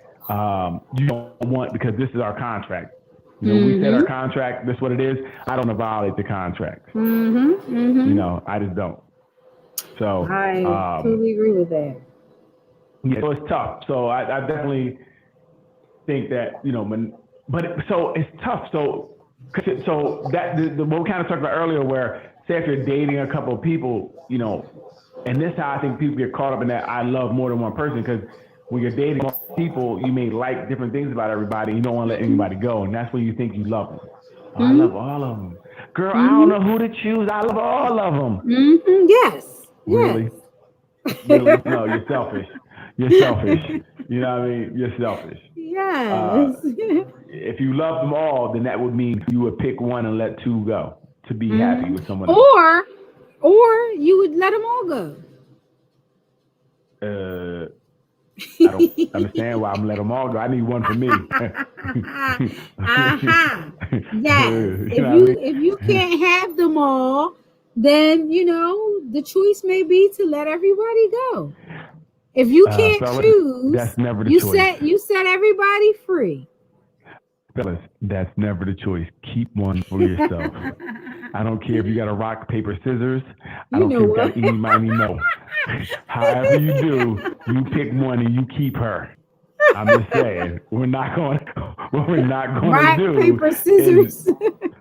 you don't want because this is our contract. We set our contract, this is what it is. I don't want to violate the contract. Mm-hmm. Mm-hmm. I just don't. So I totally agree with that. Yeah, so it's tough. So I definitely think that, so it's tough. So that what we kind of talked about earlier, where say if you're dating a couple of people, and this is how I think people get caught up in that I love more than one person, because when you're dating people, you may like different things about everybody. You don't want to let anybody go, and that's when you think you love them. Oh, I love all of them. Girl, I don't know who to choose. I love all of them. Mm-hmm. Yes. Really? Yes. Really? No, you're selfish. You're selfish. You know what I mean? You're selfish. Yes. If you love them all, then that would mean you would pick one and let 2 go to be happy with someone else. Or you would let them all go. I don't understand why I'm letting them all go. I need one for me. Yes. If you can't have them all, then the choice may be to let everybody go. If you can't choose, that's never the choice. You set everybody free. Fellas, that's never the choice. Keep one for yourself. I don't care if you got a rock, paper, scissors. I don't care if you got eeny, miny, mo. However you do, you pick one and you keep her. I'm just saying, what we're not going to do. Rock, paper, scissors.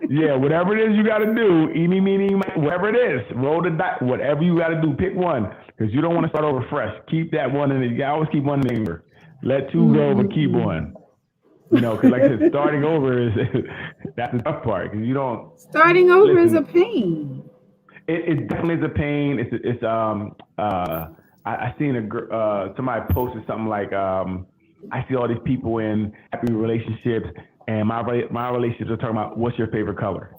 Yeah, whatever it is you got to do, eeny, meeny, whatever it is, roll the dice, whatever you got to do, pick one, because you don't want to start over fresh. Keep that one in the, you always keep one in the anger. Let two go, but keep one. You know, because like I said, starting over is, that's the tough part, because you don't. Starting over is a pain. It definitely is a pain. I seen somebody posted something like, I see all these people in happy relationships, and my relationships are talking about what's your favorite color.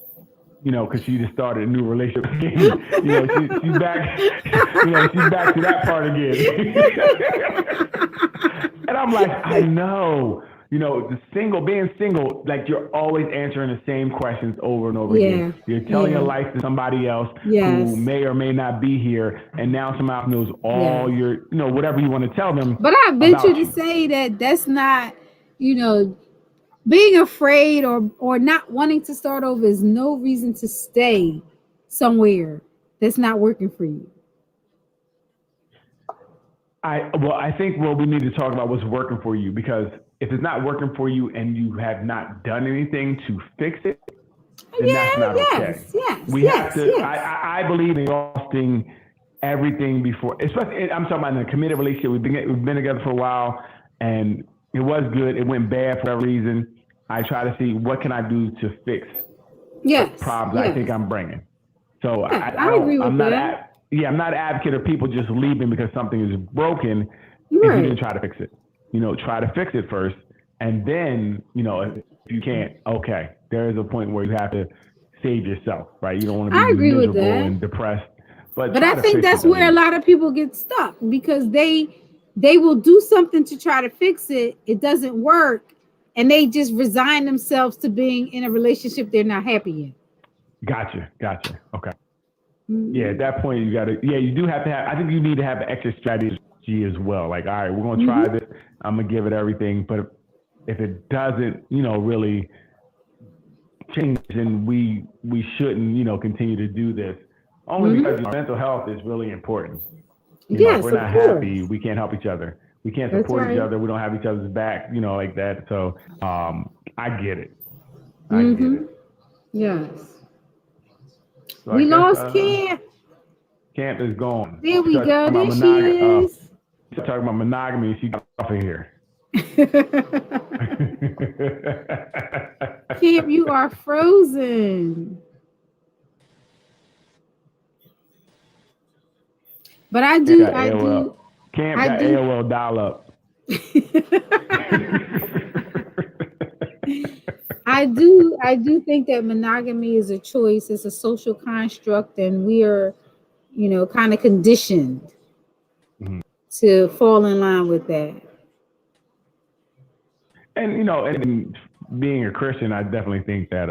You know, because she just started a new relationship again. You know, she's back. You know, she's back to that part again. And I'm like, I know. You know, being single, like you're always answering the same questions over and over again. You're telling your life to somebody else who may or may not be here, and now somebody else knows all your, you know, whatever you want to tell them. But I venture to say that that's not, you know, being afraid or not wanting to start over is no reason to stay somewhere that's not working for you. I think what we need to talk about what's working for you, because if it's not working for you and you have not done anything to fix it, then that's not okay. We have to. I believe in exhausting everything before, especially I'm talking about in a committed relationship. We've been together for a while, and it was good. It went bad for whatever reason. I try to see what can I do to fix the problems I think I'm bringing. So I agree with that. I'm not an advocate of people just leaving because something is broken if you didn't try to fix it. You know, try to fix it first, and then, you know, if you can't, okay, there is a point where you have to save yourself, right? You don't want to be miserable and depressed. But I think that's where a lot of people get stuck, because they will do something to try to fix it. It doesn't work, and they just resign themselves to being in a relationship they're not happy in. Gotcha. Okay. Yeah, at that point you do have to have, I think you need to have an extra strategy as well. Like, all right, we're going to try this. I'm going to give it everything. But if it doesn't, you know, really change, then we shouldn't, you know, continue to do this. Only because mental health is really important. You know, if we're not happy, we can't help each other. We can't support each other. We don't have each other's back, you know, like that. So I get it. I get it. Yes. So we lost Camp. Camp is gone. There we go. There she is. Talking about monogamy, she got off of here. Camp, you are frozen. But I do. Camp got AOL dial up. I do think that monogamy is a choice. It's a social construct, and we are, you know, kind of conditioned to fall in line with that. And, you know, and being a Christian, I definitely think that,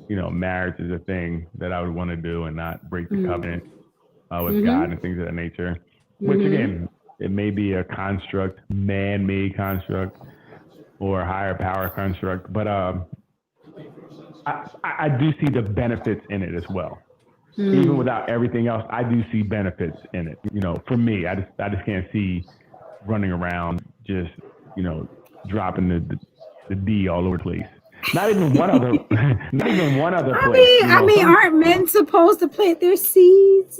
you know, marriage is a thing that I would want to do and not break the covenant with God and things of that nature, which again, it may be a construct, man-made construct or a higher power construct, but I do see the benefits in it as well. Even without everything else, I do see benefits in it. You know, for me, I just can't see running around just, you know, dropping the D all over the place. Not even one other place. I mean, aren't men supposed to plant their seeds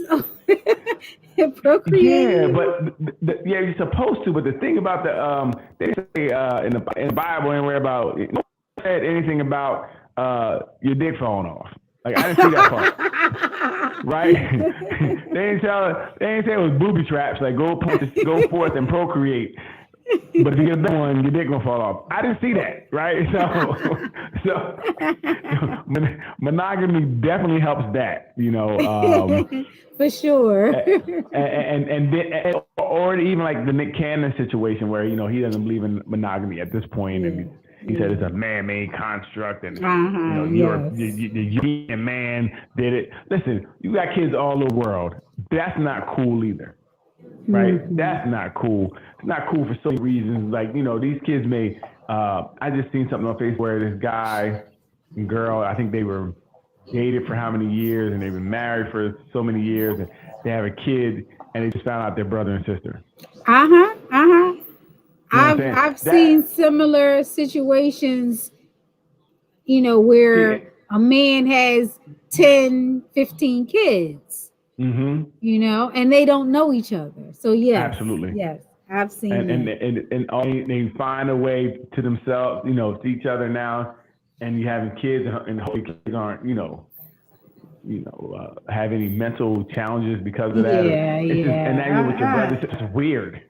and procreate? Yeah, but you're supposed to. But the thing about they say in the Bible anywhere about, no one said anything about your dick falling off. Like, I didn't see that part, right? They didn't say it was booby traps. Like, go forth and procreate. But if you get a big one, your dick gonna fall off. I didn't see that, right? So monogamy definitely helps that, you know. For sure. and or even like the Nick Cannon situation where, you know, he doesn't believe in monogamy at this point, and he said it's a man-made construct, and you know, the European man did it. Listen, you got kids all over the world. That's not cool either, right? That's not cool. It's not cool for so many reasons. Like, you know, these kids may. I just seen something on Facebook where this guy and girl, I think they were dated for how many years, and they've been married for so many years, and they have a kid, and they just found out they're brother and sister. I've seen similar situations, you know, where a man has 10, 15 kids, Mm-hmm. And they don't know each other. So yes, Absolutely. yes, I've seen And that. they find a way to themselves, to each other now, and you having kids, and hopefully kids aren't, have any mental challenges because of that. Yeah, It's just, and now you're with your yeah. brothers. It's just weird.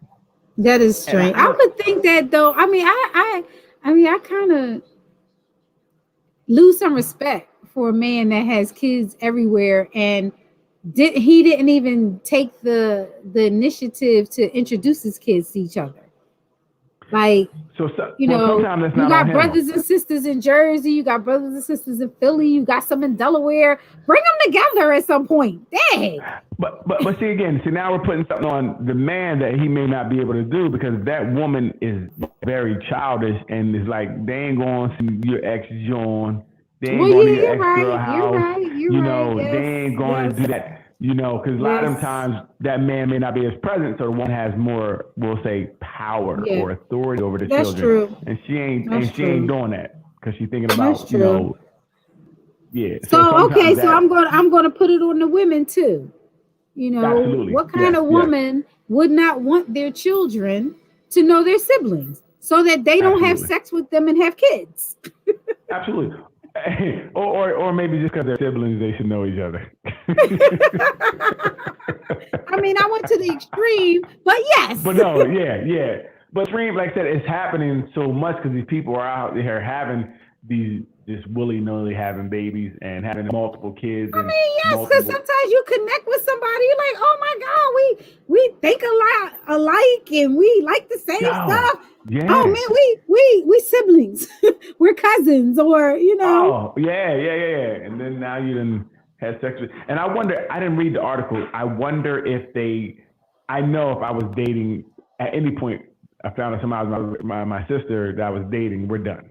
That is And strange. I would think that though. I kind of lose some respect for a man that has kids everywhere and didn't even take the initiative to introduce his kids to each other. Like, well, sometimes that's you not on got him. brothers and sisters in Jersey, you got brothers and sisters in Philly, you got some in Delaware. Bring them together at some point. Dang. But see now we're putting something on the man that he may not be able to do, because that woman is very childish and is like, they ain't going to see your ex John, they ain't Well, going to yeah, your you're ex girl right. You're house, right. You're right. they Yes. ain't going to do that. Because a lot of Yes. times that man may not be as present, so the one has more, we'll say, power Yeah. or authority over the That's children, true. and she ain't That's ain't true. doing that because she's thinking That's about true. yeah. So So okay, sometimes so that I'm gonna put it on the women too. absolutely What kind yes, of yes, woman would not want their children to know their siblings so that they don't have absolutely. sex with them and have kids? Absolutely. Or maybe just because they're siblings, they should know each other. I mean, I went to the extreme, but yes. But no, yeah. But stream, like I said, it's happening so much because these people are out there having these just willy nilly having babies and having multiple kids I and mean, yes, because multiple. sometimes you connect with somebody, you're like, oh my God, we think a lot alike and we like the same Yo, stuff. Oh yeah. man, we siblings. We're cousins, or Oh, yeah. And then now you done had sex with. And I wonder, I didn't read the article. I wonder if I know if I was dating at any point, I found out somebody, my sister that I was dating, we're done.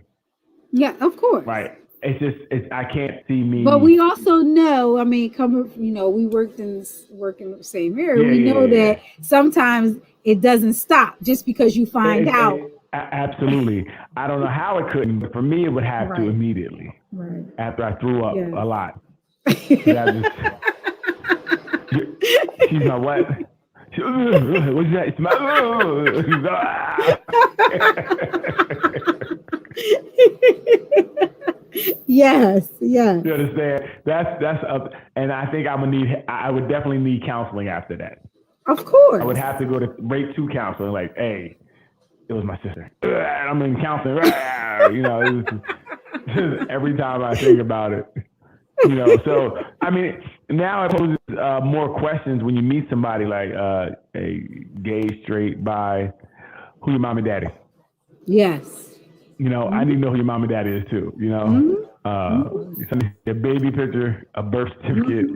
Yeah, of course. Right. I can't see But we me. also know, I mean, we work in the same area. We know Yeah. that sometimes it doesn't stop just because you find out. Absolutely. I don't know how it couldn't, but for me, it would have to Right. immediately Right. after I threw up Yeah. a lot. She's my what? What's that? Yes. You understand? That's up, and I think I would definitely need counseling after that. Of course. I would have to go to rate 2 counseling. Like, hey, it was my sister. I'm in counseling. It was every time I think about it. So I mean, now it poses more questions when you meet somebody like a gay, straight, bi, who your mom and daddy. Yes. I need to know who your mom and daddy is too. A baby picture, a birth certificate,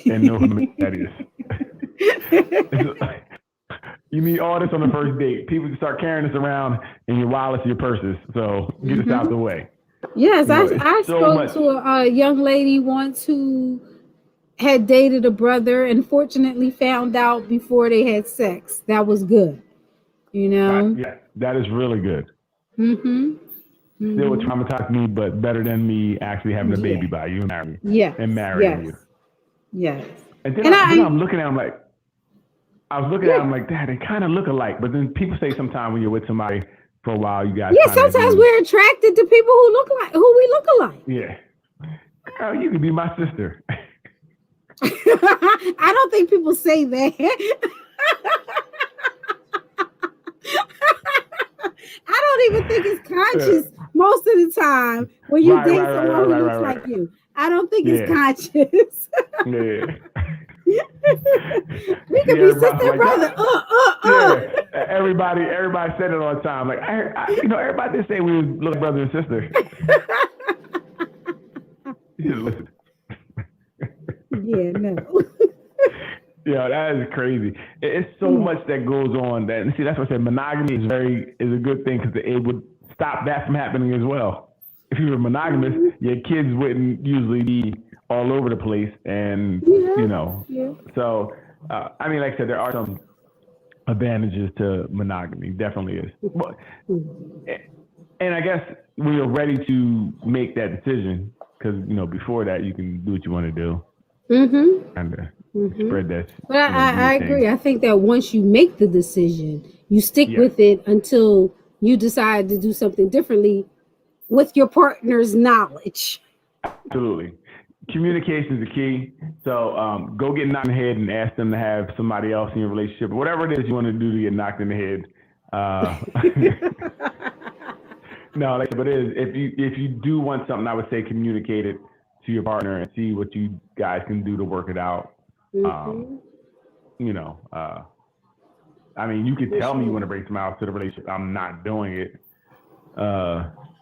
and know who your daddy is. You need all this on the first date. People can start carrying this around in your wallets, your purses. So get this out the way. Yes, I spoke to a young lady once who had dated a brother and fortunately found out before they had sex. That was good. Yeah, that is really good. Still would traumatize me, but better than me actually having a baby by you and marrying you. Yes. And then I'm looking at him like, Dad, they kind of look alike. But then people say sometimes when you're with somebody for a while, you guys. Yeah, sometimes we're attracted to people who we look alike. Yeah. Oh, you could be my sister. I don't think people say that. I don't even think it's conscious most of the time when you date someone who looks like you. I don't think it's conscious. We could be sister and brother. Everybody said it all the time. Like everybody did say we look brother and sister. You should listen. Yeah, no. Yeah, that is crazy. It's so much that goes on that, and see, that's what I said. Monogamy is a good thing because it would stop that from happening as well. If you were monogamous, your kids wouldn't usually be all over the place, and So I mean, like I said, there are some advantages to monogamy. Definitely is. And I guess when you're ready to make that decision, because before that you can do what you want to do, kind of spread that, But do your I thing. agree. I think that once you make the decision, you stick Yes, with it until you decide to do something differently with your partner's knowledge. absolutely. Communication is the key. So go get knocked in the head and ask them to have somebody else in your relationship, whatever it is you want to do to get knocked in the head. No, but it is, if you do want something, I would say communicate it to your partner and see what you guys can do to work it out. Um, you know, uh, I mean, you can For tell me you want sure. to bring some out to the relationship. I'm not doing it.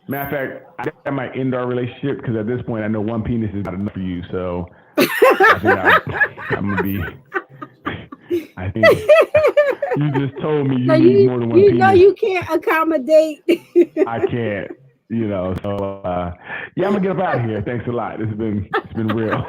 Matter of fact, I think I might end our relationship because at this point I know one penis is not enough for you. So I think I'm gonna be. I think you just told me So you need more than one you know penis. you can't accommodate. I can't. So yeah, I'm gonna get up out of here. Thanks a lot. It's been real.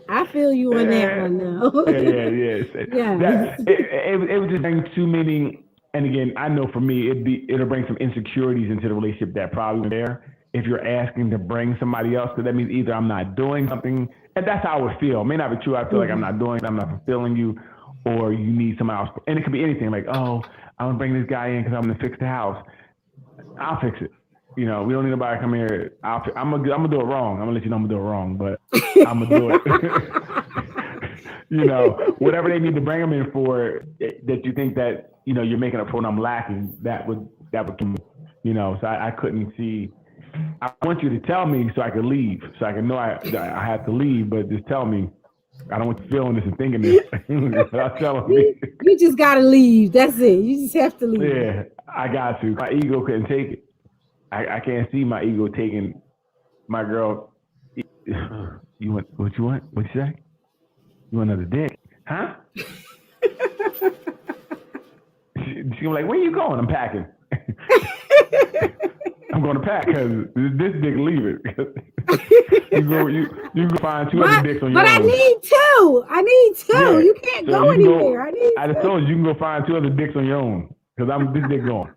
I feel you on that one now. Yes. Yes. It would just bring too many. And again, I know for me, it'll bring some insecurities into the relationship that probably were there. If you're asking to bring somebody else, because that means either I'm not doing something, and that's how I would feel. It may not be true. I feel like I'm not doing, I'm not fulfilling you, or you need someone else. And it could be anything like, oh, I'm gonna bring this guy in because I'm gonna fix the house. I'll fix it. We don't need nobody to come here. I'm gonna do it wrong. I'm gonna let you know I'm gonna do it wrong, but I'm gonna do it. Whatever they need to bring them in for that you think that you're making up for and I'm lacking. That would So I couldn't see. I want you to tell me so I can leave, so I can know I have to leave. But just tell me. I don't want you feeling this and thinking this without telling me. You just gotta leave. That's it. You just have to leave. Yeah, I got to. My ego couldn't take it. I can't see my ego taking my girl. You want what you want? What you say? You want another dick? Huh? She was like, where you going? I'm packing. I'm going to pack because this dick leave it. you go find two other dicks on your own. But I need two. Yeah. You can't So go you can anywhere. I just told you can go find two other dicks on your own because I'm this dick going.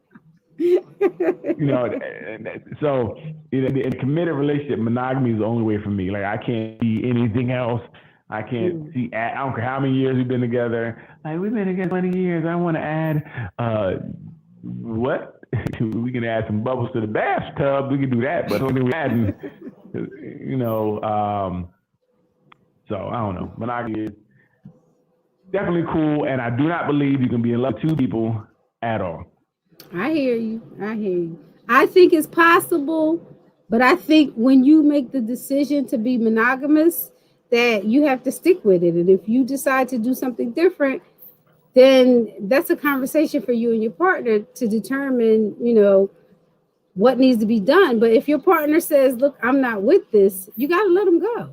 So in a committed relationship, monogamy is the only way for me. Like I can't see anything else. I can't see. I don't care how many years we've been together. Like we've been together 20 years. I want to add what? We can add some bubbles to the bathtub. We can do that, but only we adding. So I don't know. Monogamy is definitely cool, and I do not believe you can be in love with two people at all. I hear you. I think it's possible, but I think when you make the decision to be monogamous, that you have to stick with it. And if you decide to do something different, then that's a conversation for you and your partner to determine, what needs to be done. But if your partner says, look, I'm not with this, you got to let them go.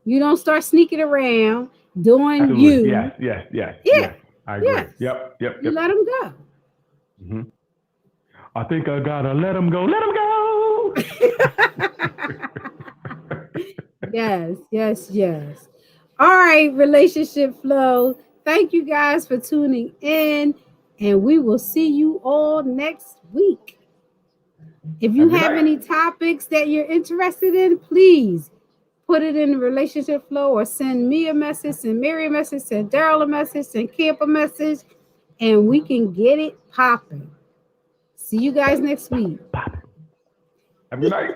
You don't start sneaking around doing Absolutely. you. Yes. I agree. Yes. Yep. You let them go. Mm-hmm. I think I gotta let them go. Let them go. Yes. All right, Relationship Flow. Thank you guys for tuning in, and we will see you all next week. If you have any topics that you're interested in, please put it in the Relationship Flow or send me a message, send Mary a message, send Daryl a message, send Camp a message, and we can get it popping. See you guys next week. Have a good night.